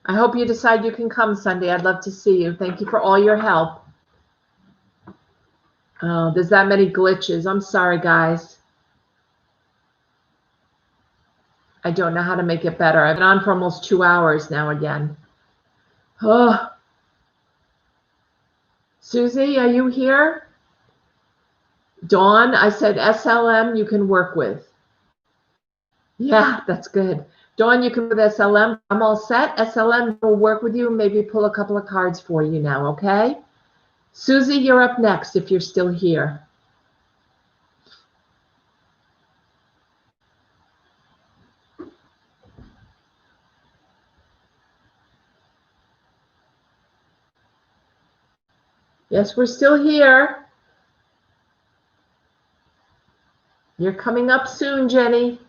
I hope you decide you can come Sunday. I'd love to see you. Thank you for all your help. Oh, there's that many glitches. I'm sorry, guys. I don't know how to make it better. I've been on for almost 2 hours now again. Oh. Susie, are you here? Dawn, I said SLM you can work with. Yeah, that's good. Dawn, you can with SLM. I'm all set. SLM will work with you and maybe pull a couple of cards for you now, okay? Susie, you're up next if you're still here. Yes, we're still here. You're coming up soon, Jenny.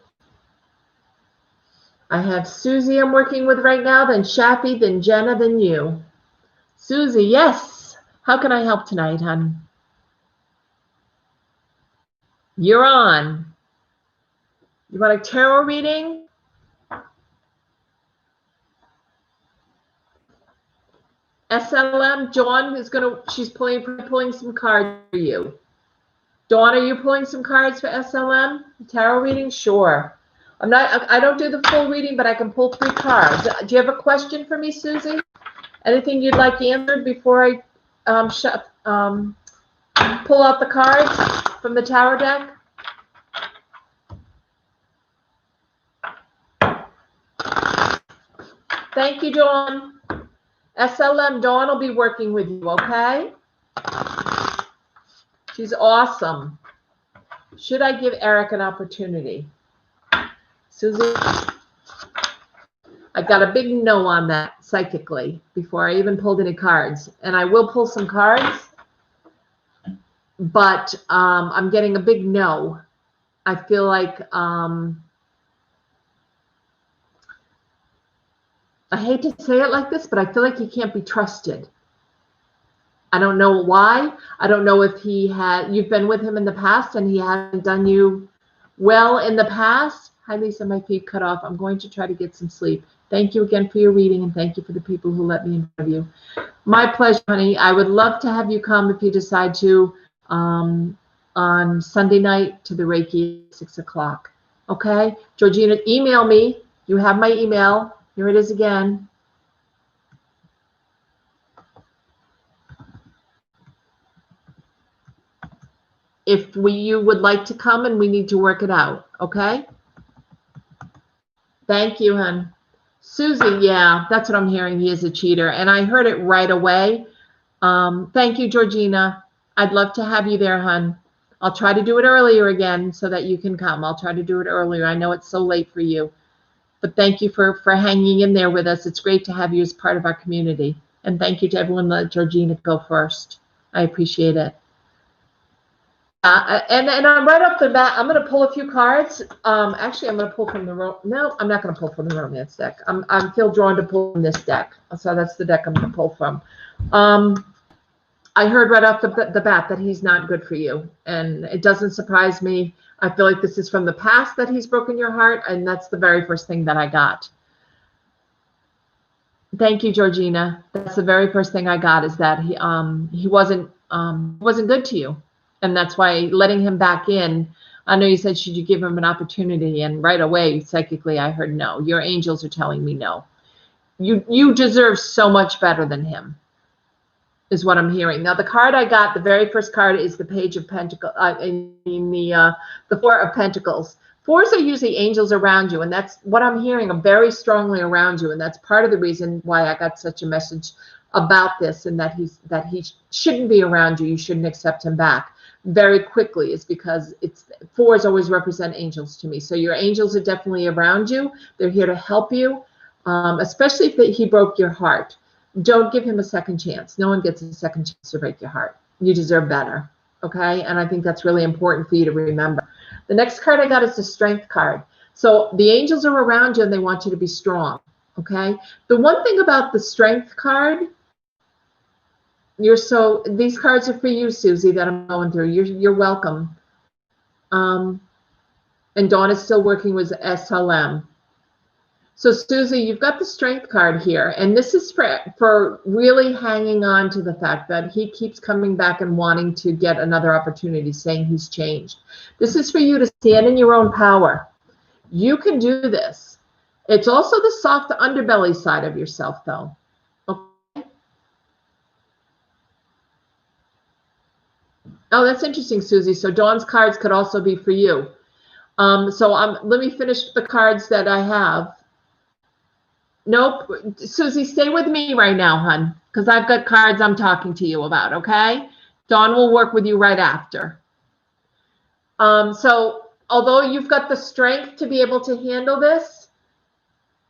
I have Susie I'm working with right now, then Shappy, then Jenna, then you. Susie, yes. How can I help tonight, hon? You're on. You want a tarot reading? SLM, Dawn is she's pulling some cards for you. Dawn, are you pulling some cards for SLM? Tarot reading? Sure. I don't do the full reading, but I can pull 3 cards. Do you have a question for me, Susie? Anything you'd like answered before I pull out the cards from the tarot deck? Thank you, Dawn. SLM, Dawn will be working with you, okay? She's awesome. Should I give Eric an opportunity? Susie, I got a big no on that psychically before I even pulled any cards. And I will pull some cards, but I'm getting a big no. I feel like I hate to say it like this, but I feel like he can't be trusted. I don't know why. I don't know if you've been with him in the past and he hasn't done you well in the past. Hi, Lisa, my feet cut off. I'm going to try to get some sleep. Thank you again for your reading, and thank you for the people who let me interview. My pleasure, honey. I would love to have you come if you decide to on Sunday night to the Reiki at 6 o'clock. Okay? Georgina, email me. You have my email. Here it is again. If you would like to come and we need to work it out, okay? Thank you, hon. Susie, yeah, that's what I'm hearing. He is a cheater, and I heard it right away. Thank you, Georgina. I'd love to have you there, hon. I'll try to do it earlier again so that you can come. I'll try to do it earlier. I know it's so late for you, but thank you for hanging in there with us. It's great to have you as part of our community, and thank you to everyone. Let Georgina go first. I appreciate it. And I'm right off the bat, I'm going to pull a few cards. Actually, I'm going to pull from the no, I'm not going to pull from the romance deck. I feel drawn to pull from this deck. So that's the deck I'm going to pull from. I heard right off the bat that he's not good for you. And it doesn't surprise me. I feel like this is from the past that he's broken your heart. And that's the very first thing that I got. Thank you, Georgina. That's the very first thing I got, is that he wasn't good to you. And that's why letting him back in, I know you said, should you give him an opportunity? And right away, psychically, I heard no. Your angels are telling me no. You deserve so much better than him, is what I'm hearing. Now, the card I got, the very first card, is the Page of Pentacles, the Four of Pentacles. Fours are usually angels around you, and that's what I'm hearing, very strongly around you. And that's part of the reason why I got such a message about this, and that he shouldn't be around you. You shouldn't accept him back very quickly, is because fours always represent angels to me. So your angels are definitely around you. They're here to help you, especially if he broke your heart. Don't give him a second chance. No one gets a second chance to break your heart. You deserve better, okay? And I think that's really important for you to remember. The next card I got is the Strength card. So the angels are around you and they want you to be strong, okay? The one thing about the Strength card, these cards are for you, Susie, that I'm going through. You're welcome. And Dawn is still working with SLM. So Susie, you've got the Strength card here, and this is for really hanging on to the fact that he keeps coming back and wanting to get another opportunity, saying he's changed. This is for you to stand in your own power. You can do this. It's also the soft underbelly side of yourself, though. Oh, that's interesting, Susie. So Dawn's cards could also be for you. Let me finish the cards that I have. Nope. Susie, stay with me right now, hun, because I've got cards I'm talking to you about, okay? Dawn will work with you right after. So although you've got the strength to be able to handle this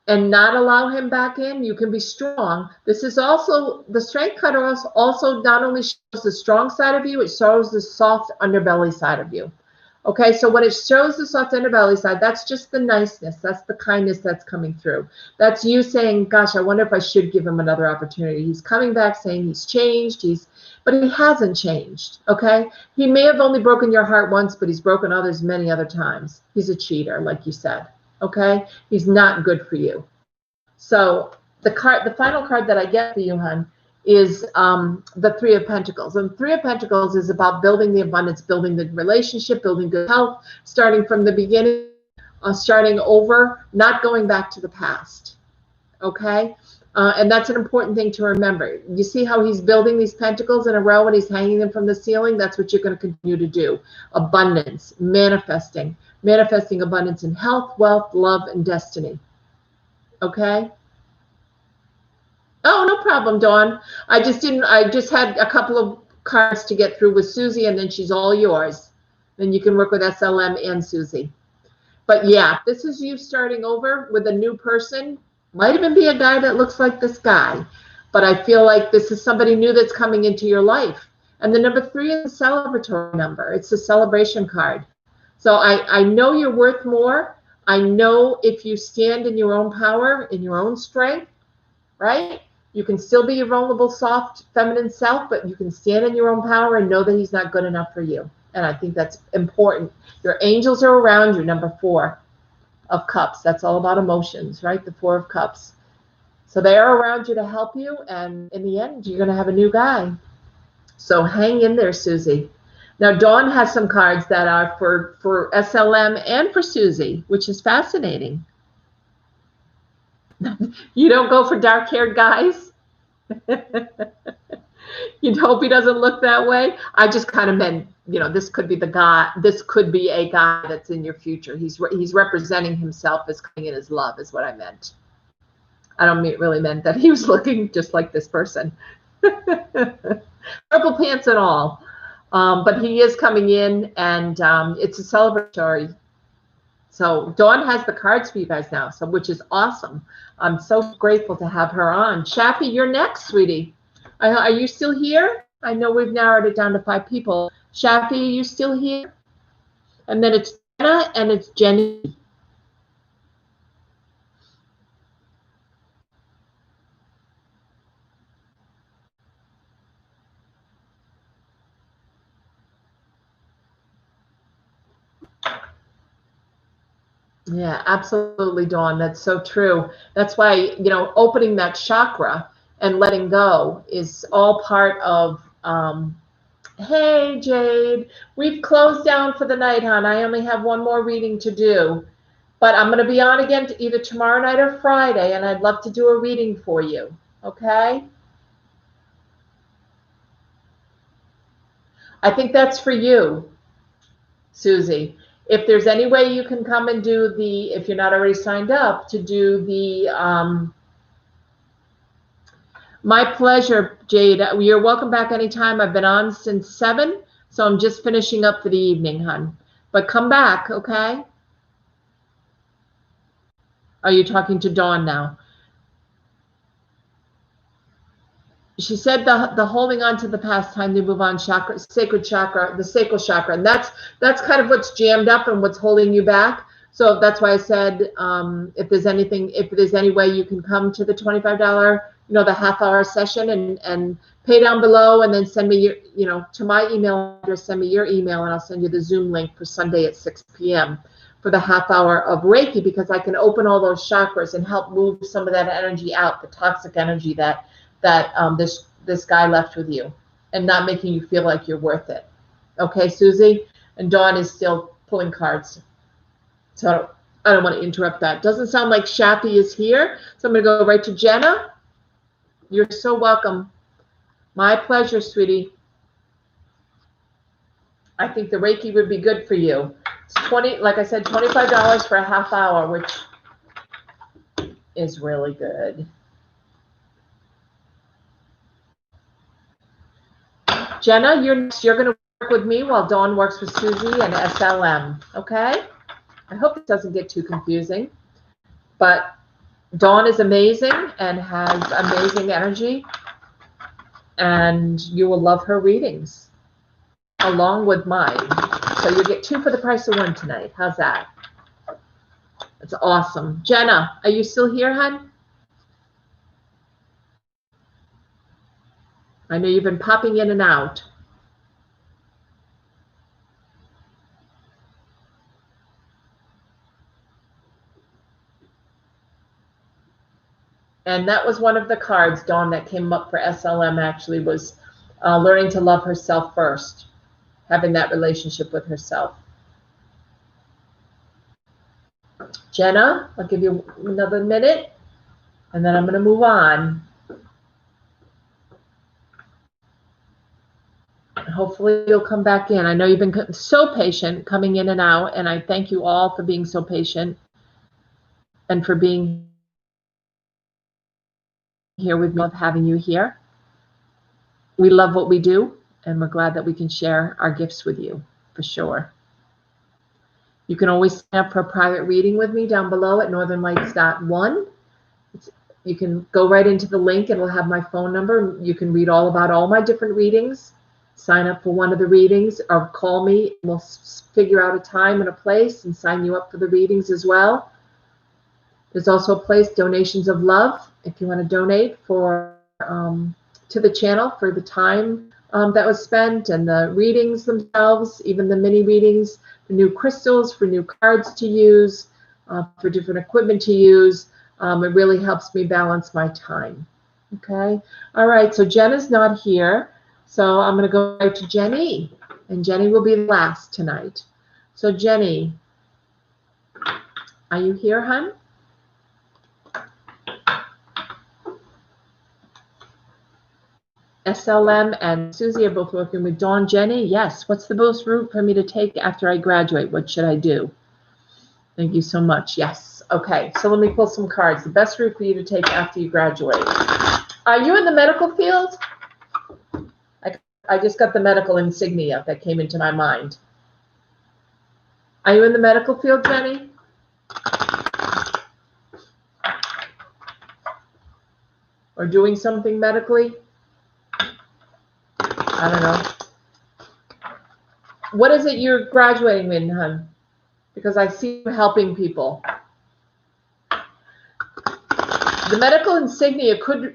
and not allow him back in, you can be strong. This is also, the strength card also not only shows the strong side of you, it shows the soft underbelly side of you. Okay, so when it shows the soft underbelly side, that's just the niceness. That's the kindness that's coming through. That's you saying, gosh, I wonder if I should give him another opportunity. He's coming back saying he's changed, but he hasn't changed, okay? He may have only broken your heart once, but he's broken others many other times. He's a cheater, like you said, okay? He's not good for you. So the final card that I get for you, hun, is the Three of Pentacles. And Three of Pentacles is about building the abundance, building the relationship, building good health, starting from the beginning, starting over, not going back to the past, okay? And that's an important thing to remember. You see how he's building these pentacles in a row and he's hanging them from the ceiling? That's what you're going to continue to do. Abundance, manifesting abundance in health, wealth, love, and destiny, okay? Oh, no problem, Dawn. I just had a couple of cards to get through with Susie, and then she's all yours. Then you can work with SLM and Susie. But yeah, this is you starting over with a new person. Might even be a guy that looks like this guy. But I feel like this is somebody new that's coming into your life. And the number 3 is a celebratory number. It's a celebration card. So I know you're worth more. I know if you stand in your own power, in your own strength, right? You can still be your vulnerable, soft, feminine self, but you can stand in your own power and know that he's not good enough for you. And I think that's important. Your angels are around you, number 4 of cups. That's all about emotions, right? The 4 of cups. So they are around you to help you. And in the end, you're going to have a new guy. So hang in there, Susie. Now, Dawn has some cards that are for SLM and for Susie, which is fascinating. You don't go for dark-haired guys? You'd hope he doesn't look that way. I just kind of meant, this could be the guy. This could be a guy that's in your future. He's representing himself as coming in as love, is what I meant. I don't really meant that he was looking just like this person. Purple pants and all. But he is coming in, and it's a celebratory. So Dawn has the cards for you guys now, which is awesome. I'm so grateful to have her on. Shappy, you're next, sweetie. Are you still here? I know we've narrowed it down to 5 people. Shappy, are you still here? And then it's Jenna and it's Jenny. Yeah, absolutely, Dawn. That's so true. That's why, opening that chakra and letting go is all part of, hey, Jade, we've closed down for the night, hon. I only have one more reading to do. But I'm going to be on again either tomorrow night or Friday, and I'd love to do a reading for you, okay? I think that's for you, Susie. If there's any way you can come and do if you're not already signed up, to do my pleasure, Jade. You're welcome back anytime. I've been on since 7, so I'm just finishing up for the evening, hon. But come back, okay? Are you talking to Dawn now? She said the holding on to the past, time to move on chakra, sacred chakra, the sacral chakra. And that's kind of what's jammed up and what's holding you back. So that's why I said, if there's any way you can come to the $25, the half-hour session and pay down below, and then send me your, to my email address, send me your email, and I'll send you the Zoom link for Sunday at 6 p.m. for the half-hour of Reiki, because I can open all those chakras and help move some of that energy out, the toxic energy that this guy left with you, and not making you feel like you're worth it. Okay, Susie? And Dawn is still pulling cards. So I don't want to interrupt that. Doesn't sound like Shappy is here. So I'm going to go right to Jenna. You're so welcome. My pleasure, sweetie. I think the Reiki would be good for you. It's like I said, $25 for a half hour, which is really good. Jenna, you're going to work with me while Dawn works with Susie and SLM, okay? I hope it doesn't get too confusing, but Dawn is amazing and has amazing energy, and you will love her readings along with mine. So you get 2 for the price of 1 tonight. How's that? That's awesome. Jenna, are you still here, hon? I know you've been popping in and out. And that was one of the cards, Dawn, that came up for SLM actually, was learning to love herself first, having that relationship with herself. Jenna, I'll give you another minute, and then I'm going to move on. Hopefully you'll come back in. I know you've been so patient coming in and out, and I thank you all for being so patient and for being here with me. Love having you here. We love what we do, and we're glad that we can share our gifts with you, for sure. You can always sign up for a private reading with me down below at northernlights.one. You can go right into the link and we'll have my phone number. You can read all about all my different readings, sign up for one of the readings, or call me. We'll figure out a time and a place and sign you up for the readings as well. There's also a place, Donations of Love, if you want to donate for to the channel for the time that was spent and the readings themselves, even the mini readings, for new crystals, for new cards to use, for different equipment to use. It really helps me balance my time. Okay. All right. So Jenna's not here. So I'm going to go right to Jenny, and Jenny will be last tonight. So Jenny, are you here, hon? SLM and Susie are both working with Dawn. Jenny, yes. What's the best route for me to take after I graduate? What should I do? Thank you so much. Yes. Okay. So let me pull some cards. The best route for you to take after you graduate. Are you in the medical field? I just got the medical insignia that came into my mind. Are you in the medical field, Jenny? Or doing something medically? I don't know. What is it you're graduating in, hon? Because I see you helping people. The medical insignia could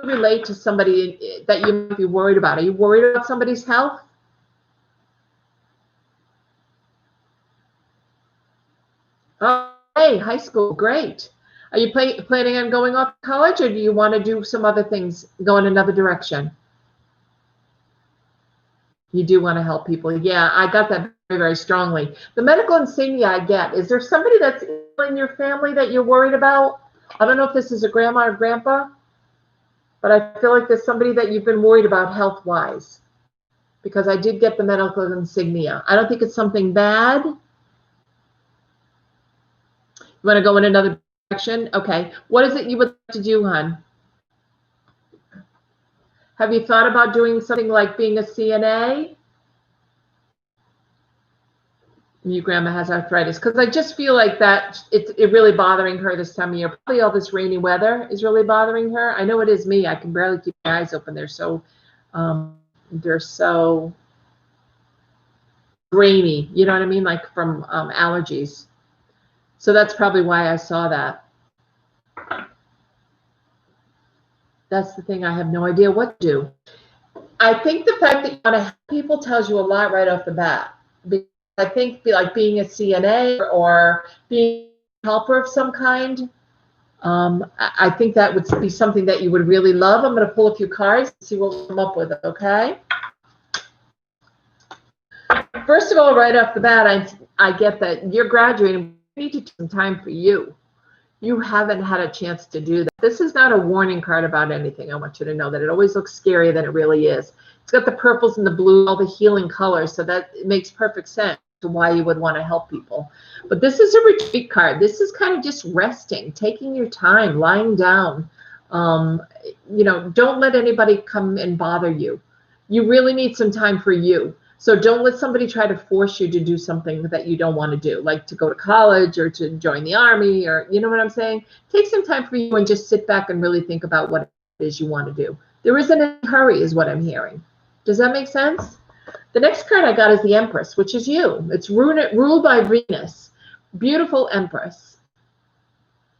relate to somebody that you might be worried about. Are you worried about somebody's health? Oh, hey, high school, great. Are you planning on going off to college, or do you want to do some other things, go in another direction? You do want to help people. Yeah, I got that very, very strongly. The medical insignia I get, is there somebody that's in your family that you're worried about? I don't know if this is a grandma or grandpa, but I feel like there's somebody that you've been worried about health-wise, because I did get the medical insignia. I don't think it's something bad. You want to go in another direction? Okay. What is it you would like to do, hon? Have you thought about doing something like being a CNA? Your grandma has arthritis, because I just feel like that it's really bothering her this time of year. Probably all this rainy weather is really bothering her. I know it is me. I can barely keep my eyes open. They're so grainy. You know what I mean? Like from allergies. So that's probably why I saw that. That's the thing. I have no idea what to do. I think the fact that you want to help people tells you a lot right off the bat. I think like being a CNA or being a helper of some kind, I think that would be something that you would really love. I'm going to pull a few cards and see what we'll come up with, okay? First of all, right off the bat, I get that you're graduating. You need to take some time for you. You haven't had a chance to do that. This is not a warning card about anything. I want you to know that it always looks scarier than it really is. It's got the purples and the blue, all the healing colors, so that it makes perfect sense. to why you would want to help people. But this is a retreat card. This is kind of just resting, taking your time, lying down. You know, don't let anybody come and bother you. You really need some time for you. So don't let somebody try to force you to do something that you don't want to do, like to go to college or to join the army, or, you know what I'm saying? Take some time for you and just sit back and really think about what it is you want to do. There isn't any hurry is what I'm hearing. Does that make sense? The next card I got is the Empress, which is you. It's ruled by Venus. Beautiful Empress.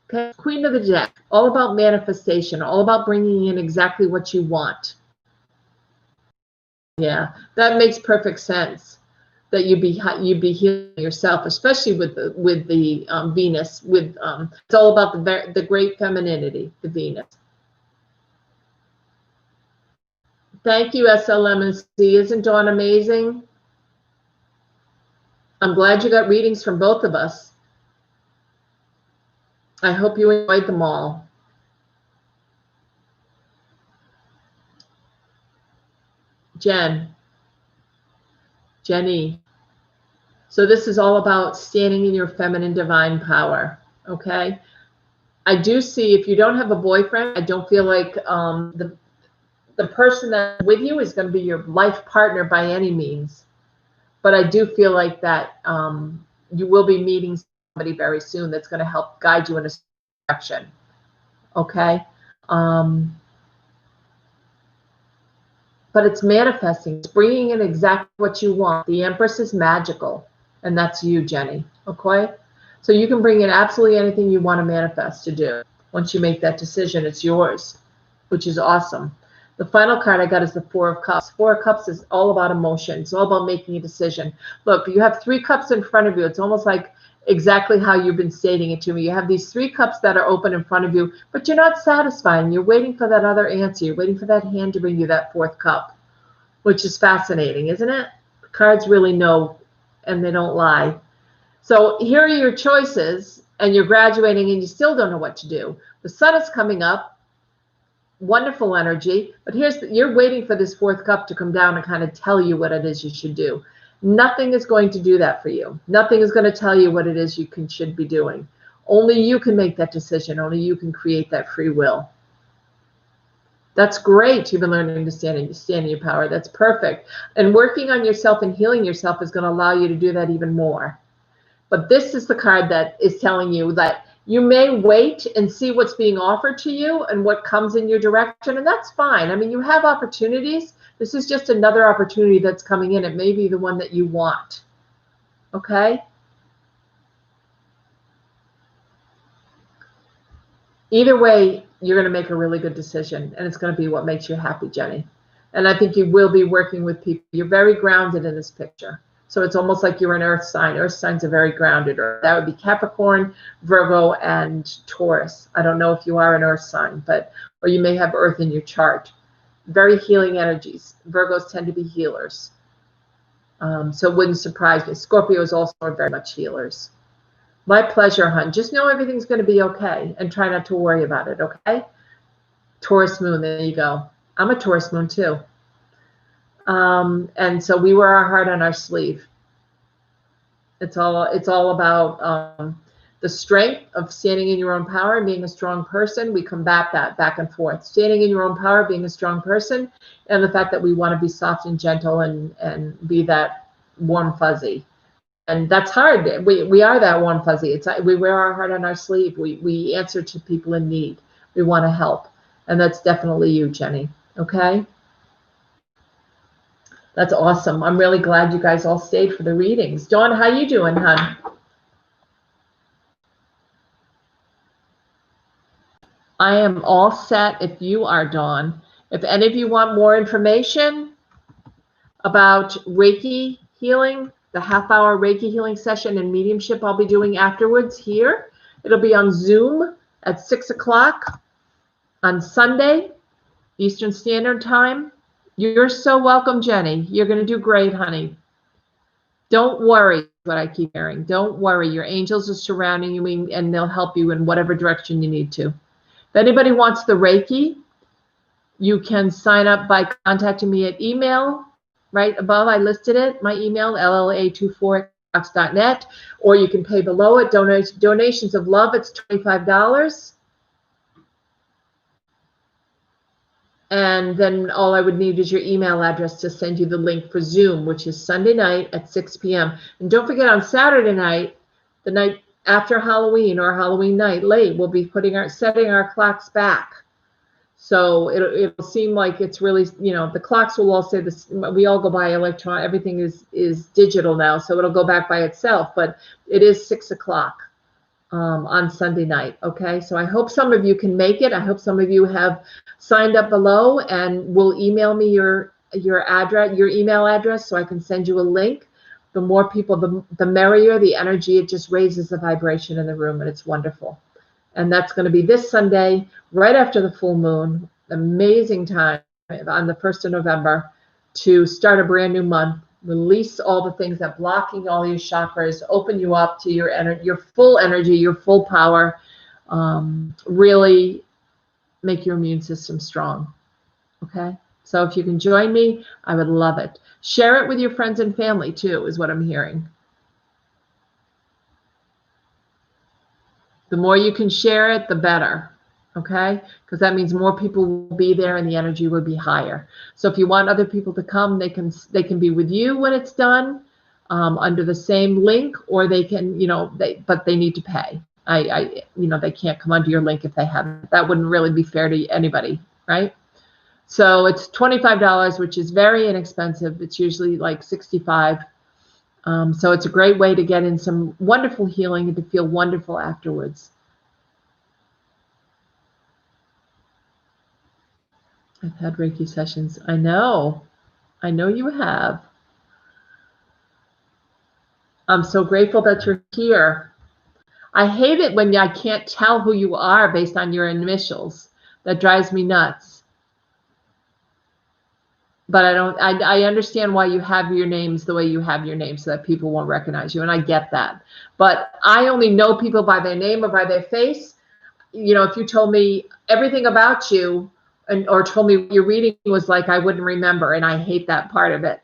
Okay, Queen of the deck, all about manifestation, all about bringing in exactly what you want. Yeah, that makes perfect sense. That you'd be healing yourself, especially with the Venus. It's all about the great femininity, the Venus. Thank you, SLMC. Isn't Dawn amazing? I'm glad you got readings from both of us. I hope you enjoyed them all. Jenny. So this is all about standing in your feminine divine power, okay? I do see, if you don't have a boyfriend, I don't feel like the person that's with you is going to be your life partner by any means. But I do feel like that you will be meeting somebody very soon that's going to help guide you in a direction, okay? But it's manifesting. It's bringing in exactly what you want. The Empress is magical, and that's you, Jenny, okay? So you can bring in absolutely anything you want to manifest to do. Once you make that decision, it's yours, which is awesome. The final card I got is the Four of Cups. Four of Cups is all about emotion. It's all about making a decision. Look, you have 3 cups in front of you. It's almost like exactly how you've been stating it to me. You have these 3 cups that are open in front of you, but you're not satisfied. You're waiting for that other answer. You're waiting for that hand to bring you that 4th cup, which is fascinating, isn't it? The cards really know, and they don't lie. So here are your choices, and you're graduating and you still don't know what to do. The sun is coming up. Wonderful energy, but you're waiting for this 4th cup to come down and kind of tell you what it is you should do. Nothing is going to do that for you. Nothing is going to tell you what it is you should be doing. Only you can make that decision. Only you can create that free will. That's great. You've been learning to stand in your power. That's perfect. And working on yourself and healing yourself is going to allow you to do that even more. But this is the card that is telling you that you may wait and see what's being offered to you and what comes in your direction, and that's fine. I mean, you have opportunities. This is just another opportunity that's coming in. It may be the one that you want, okay? Either way, you're going to make a really good decision, and it's going to be what makes you happy, Jenny. And I think you will be working with people. You're very grounded in this picture. So it's almost like you're an earth sign. Earth signs are very grounded. Or that would be Capricorn, Virgo, and Taurus. I don't know if you are an earth sign, or you may have earth in your chart. Very healing energies. Virgos tend to be healers. So it wouldn't surprise me. Scorpios also are very much healers. My pleasure, hon. Just know everything's going to be okay and try not to worry about it, okay? Taurus moon, there you go. I'm a Taurus moon too. And so we wear our heart on our sleeve. It's all about the strength of standing in your own power and being a strong person. We combat that back and forth. Standing in your own power, being a strong person, and the fact that we want to be soft and gentle and be that warm fuzzy. And that's hard. We are that warm fuzzy. We wear our heart on our sleeve. We answer to people in need. We want to help. And that's definitely you, Jenny. Okay? That's awesome. I'm really glad you guys all stayed for the readings. Dawn, how you doing, hon? I am all set if you are, Dawn. If any of you want more information about Reiki healing, the half-hour Reiki healing session and mediumship I'll be doing afterwards here, it'll be on Zoom at 6 o'clock on Sunday, Eastern Standard Time. You're so welcome, Jenny. You're going to do great, honey. Don't worry, what I keep hearing. Don't worry. Your angels are surrounding you and they'll help you in whatever direction you need to. If anybody wants the Reiki, you can sign up by contacting me at email. Right above, I listed it. My email, lla24 net, or you can pay below it. Donations of love, it's $25. And then all I would need is your email address to send you the link for Zoom, which is Sunday night at 6 p.m. And don't forget, on Saturday night, the night after Halloween or Halloween night late, we'll be setting our clocks back. So it'll seem like it's really, the clocks will all say this. We all go by electronic. Everything is digital now, so it'll go back by itself. But it is 6 o'clock on Sunday night. Okay, so I hope some of you can make it. I hope some of you have signed up below and will email me your address, your email address, so I can send you a link. The more people, the merrier. The energy, it just raises the vibration in the room, and it's wonderful. And that's going to be this Sunday, right after the full moon. Amazing time on the 1st of November to start a brand new month. Release all the things that blocking all your chakras, open you up to your full energy, your full power. Really make your immune system strong. Okay? So if you can join me, I would love it. Share it with your friends and family too, is what I'm hearing. The more you can share it, the better, okay? Because that means more people will be there and the energy will be higher. So if you want other people to come, they can be with you when it's done under the same link, or they can, but they need to pay. They can't come under your link if they haven't. That wouldn't really be fair to anybody, right? So it's $25, which is very inexpensive. It's usually like $65. So it's a great way to get in some wonderful healing and to feel wonderful afterwards. I've had Reiki sessions. I know you have. I'm so grateful that you're here. I hate it when I can't tell who you are based on your initials. That drives me nuts. But I understand why you have your names the way you have your name, so that people won't recognize you, and I get that. But I only know people by their name or by their face. If you told me everything about you or told me what your reading was like, I wouldn't remember, and I hate that part of it.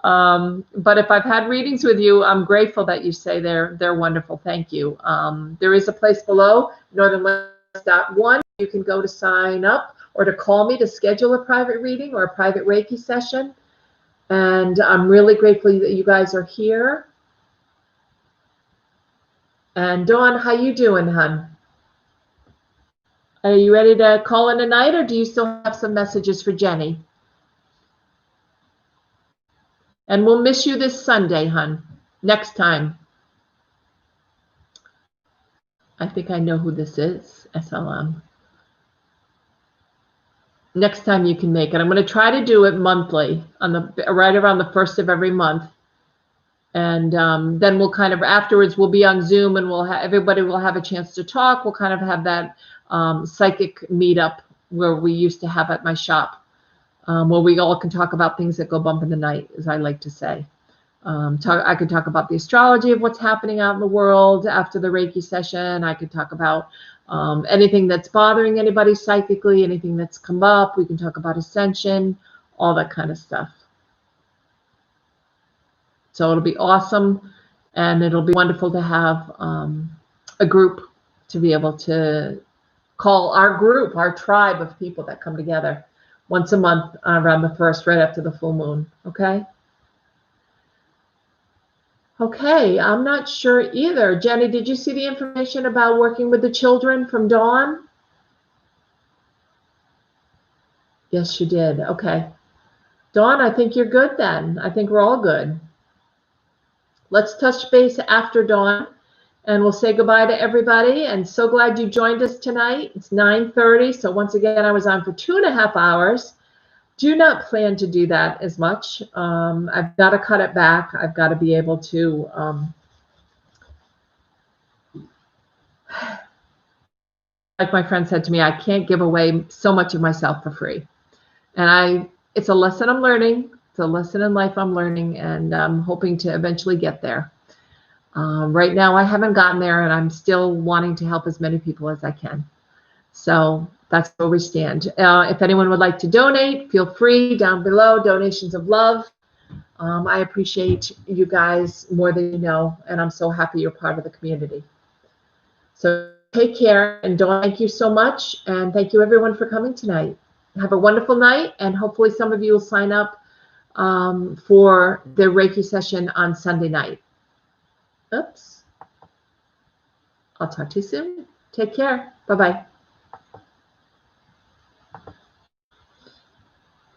But if I've had readings with you, I'm grateful that you say they're wonderful. Thank you. There is a place below, northernlights.1. You can go to sign up, or to call me to schedule a private reading or a private Reiki session. And I'm really grateful that you guys are here. And Dawn, how you doing, hon? Are you ready to call in a night, or do you still have some messages for Jenny? And we'll miss you this Sunday, hon. Next time. I think I know who this is, SLM. Next time you can make it. I'm going to try to do it monthly, right around the 1st of every month. And then we'll kind of, afterwards, we'll be on Zoom, and everybody will have a chance to talk. We'll kind of have that psychic meetup where we used to have at my shop, where we all can talk about things that go bump in the night, as I like to say. I could talk about the astrology of what's happening out in the world after the Reiki session. I could talk about anything that's bothering anybody psychically, anything that's come up. We can talk about ascension, all that kind of stuff. So it'll be awesome, and it'll be wonderful to have a group to be able to call our group, our tribe of people that come together once a month around the 1st, right after the full moon, okay? Okay, I'm not sure either. Jenny, did you see the information about working with the children from Dawn? Yes, you did. Okay. Dawn, I think you're good then. I think we're all good. Let's touch base after Dawn, and we'll say goodbye to everybody. And so glad you joined us tonight. It's 9:30, so once again, I was on for 2.5 hours. Do not plan to do that as much. I've got to cut it back. I've got to be able to like my friend said to me, I can't give away so much of myself for free. And it's a lesson I'm learning. It's a lesson in life I'm learning, and I'm hoping to eventually get there. Right now, I haven't gotten there, and I'm still wanting to help as many people as I can. So that's where we stand. If anyone would like to donate, feel free down below, donations of love. I appreciate you guys more than you know, and I'm so happy you're part of the community. So take care, and Dawn, thank you so much, and thank you everyone for coming tonight. Have a wonderful night, and hopefully some of you will sign up for the Reiki session on Sunday night. Oops. I'll talk to you soon. Take care. Bye-bye.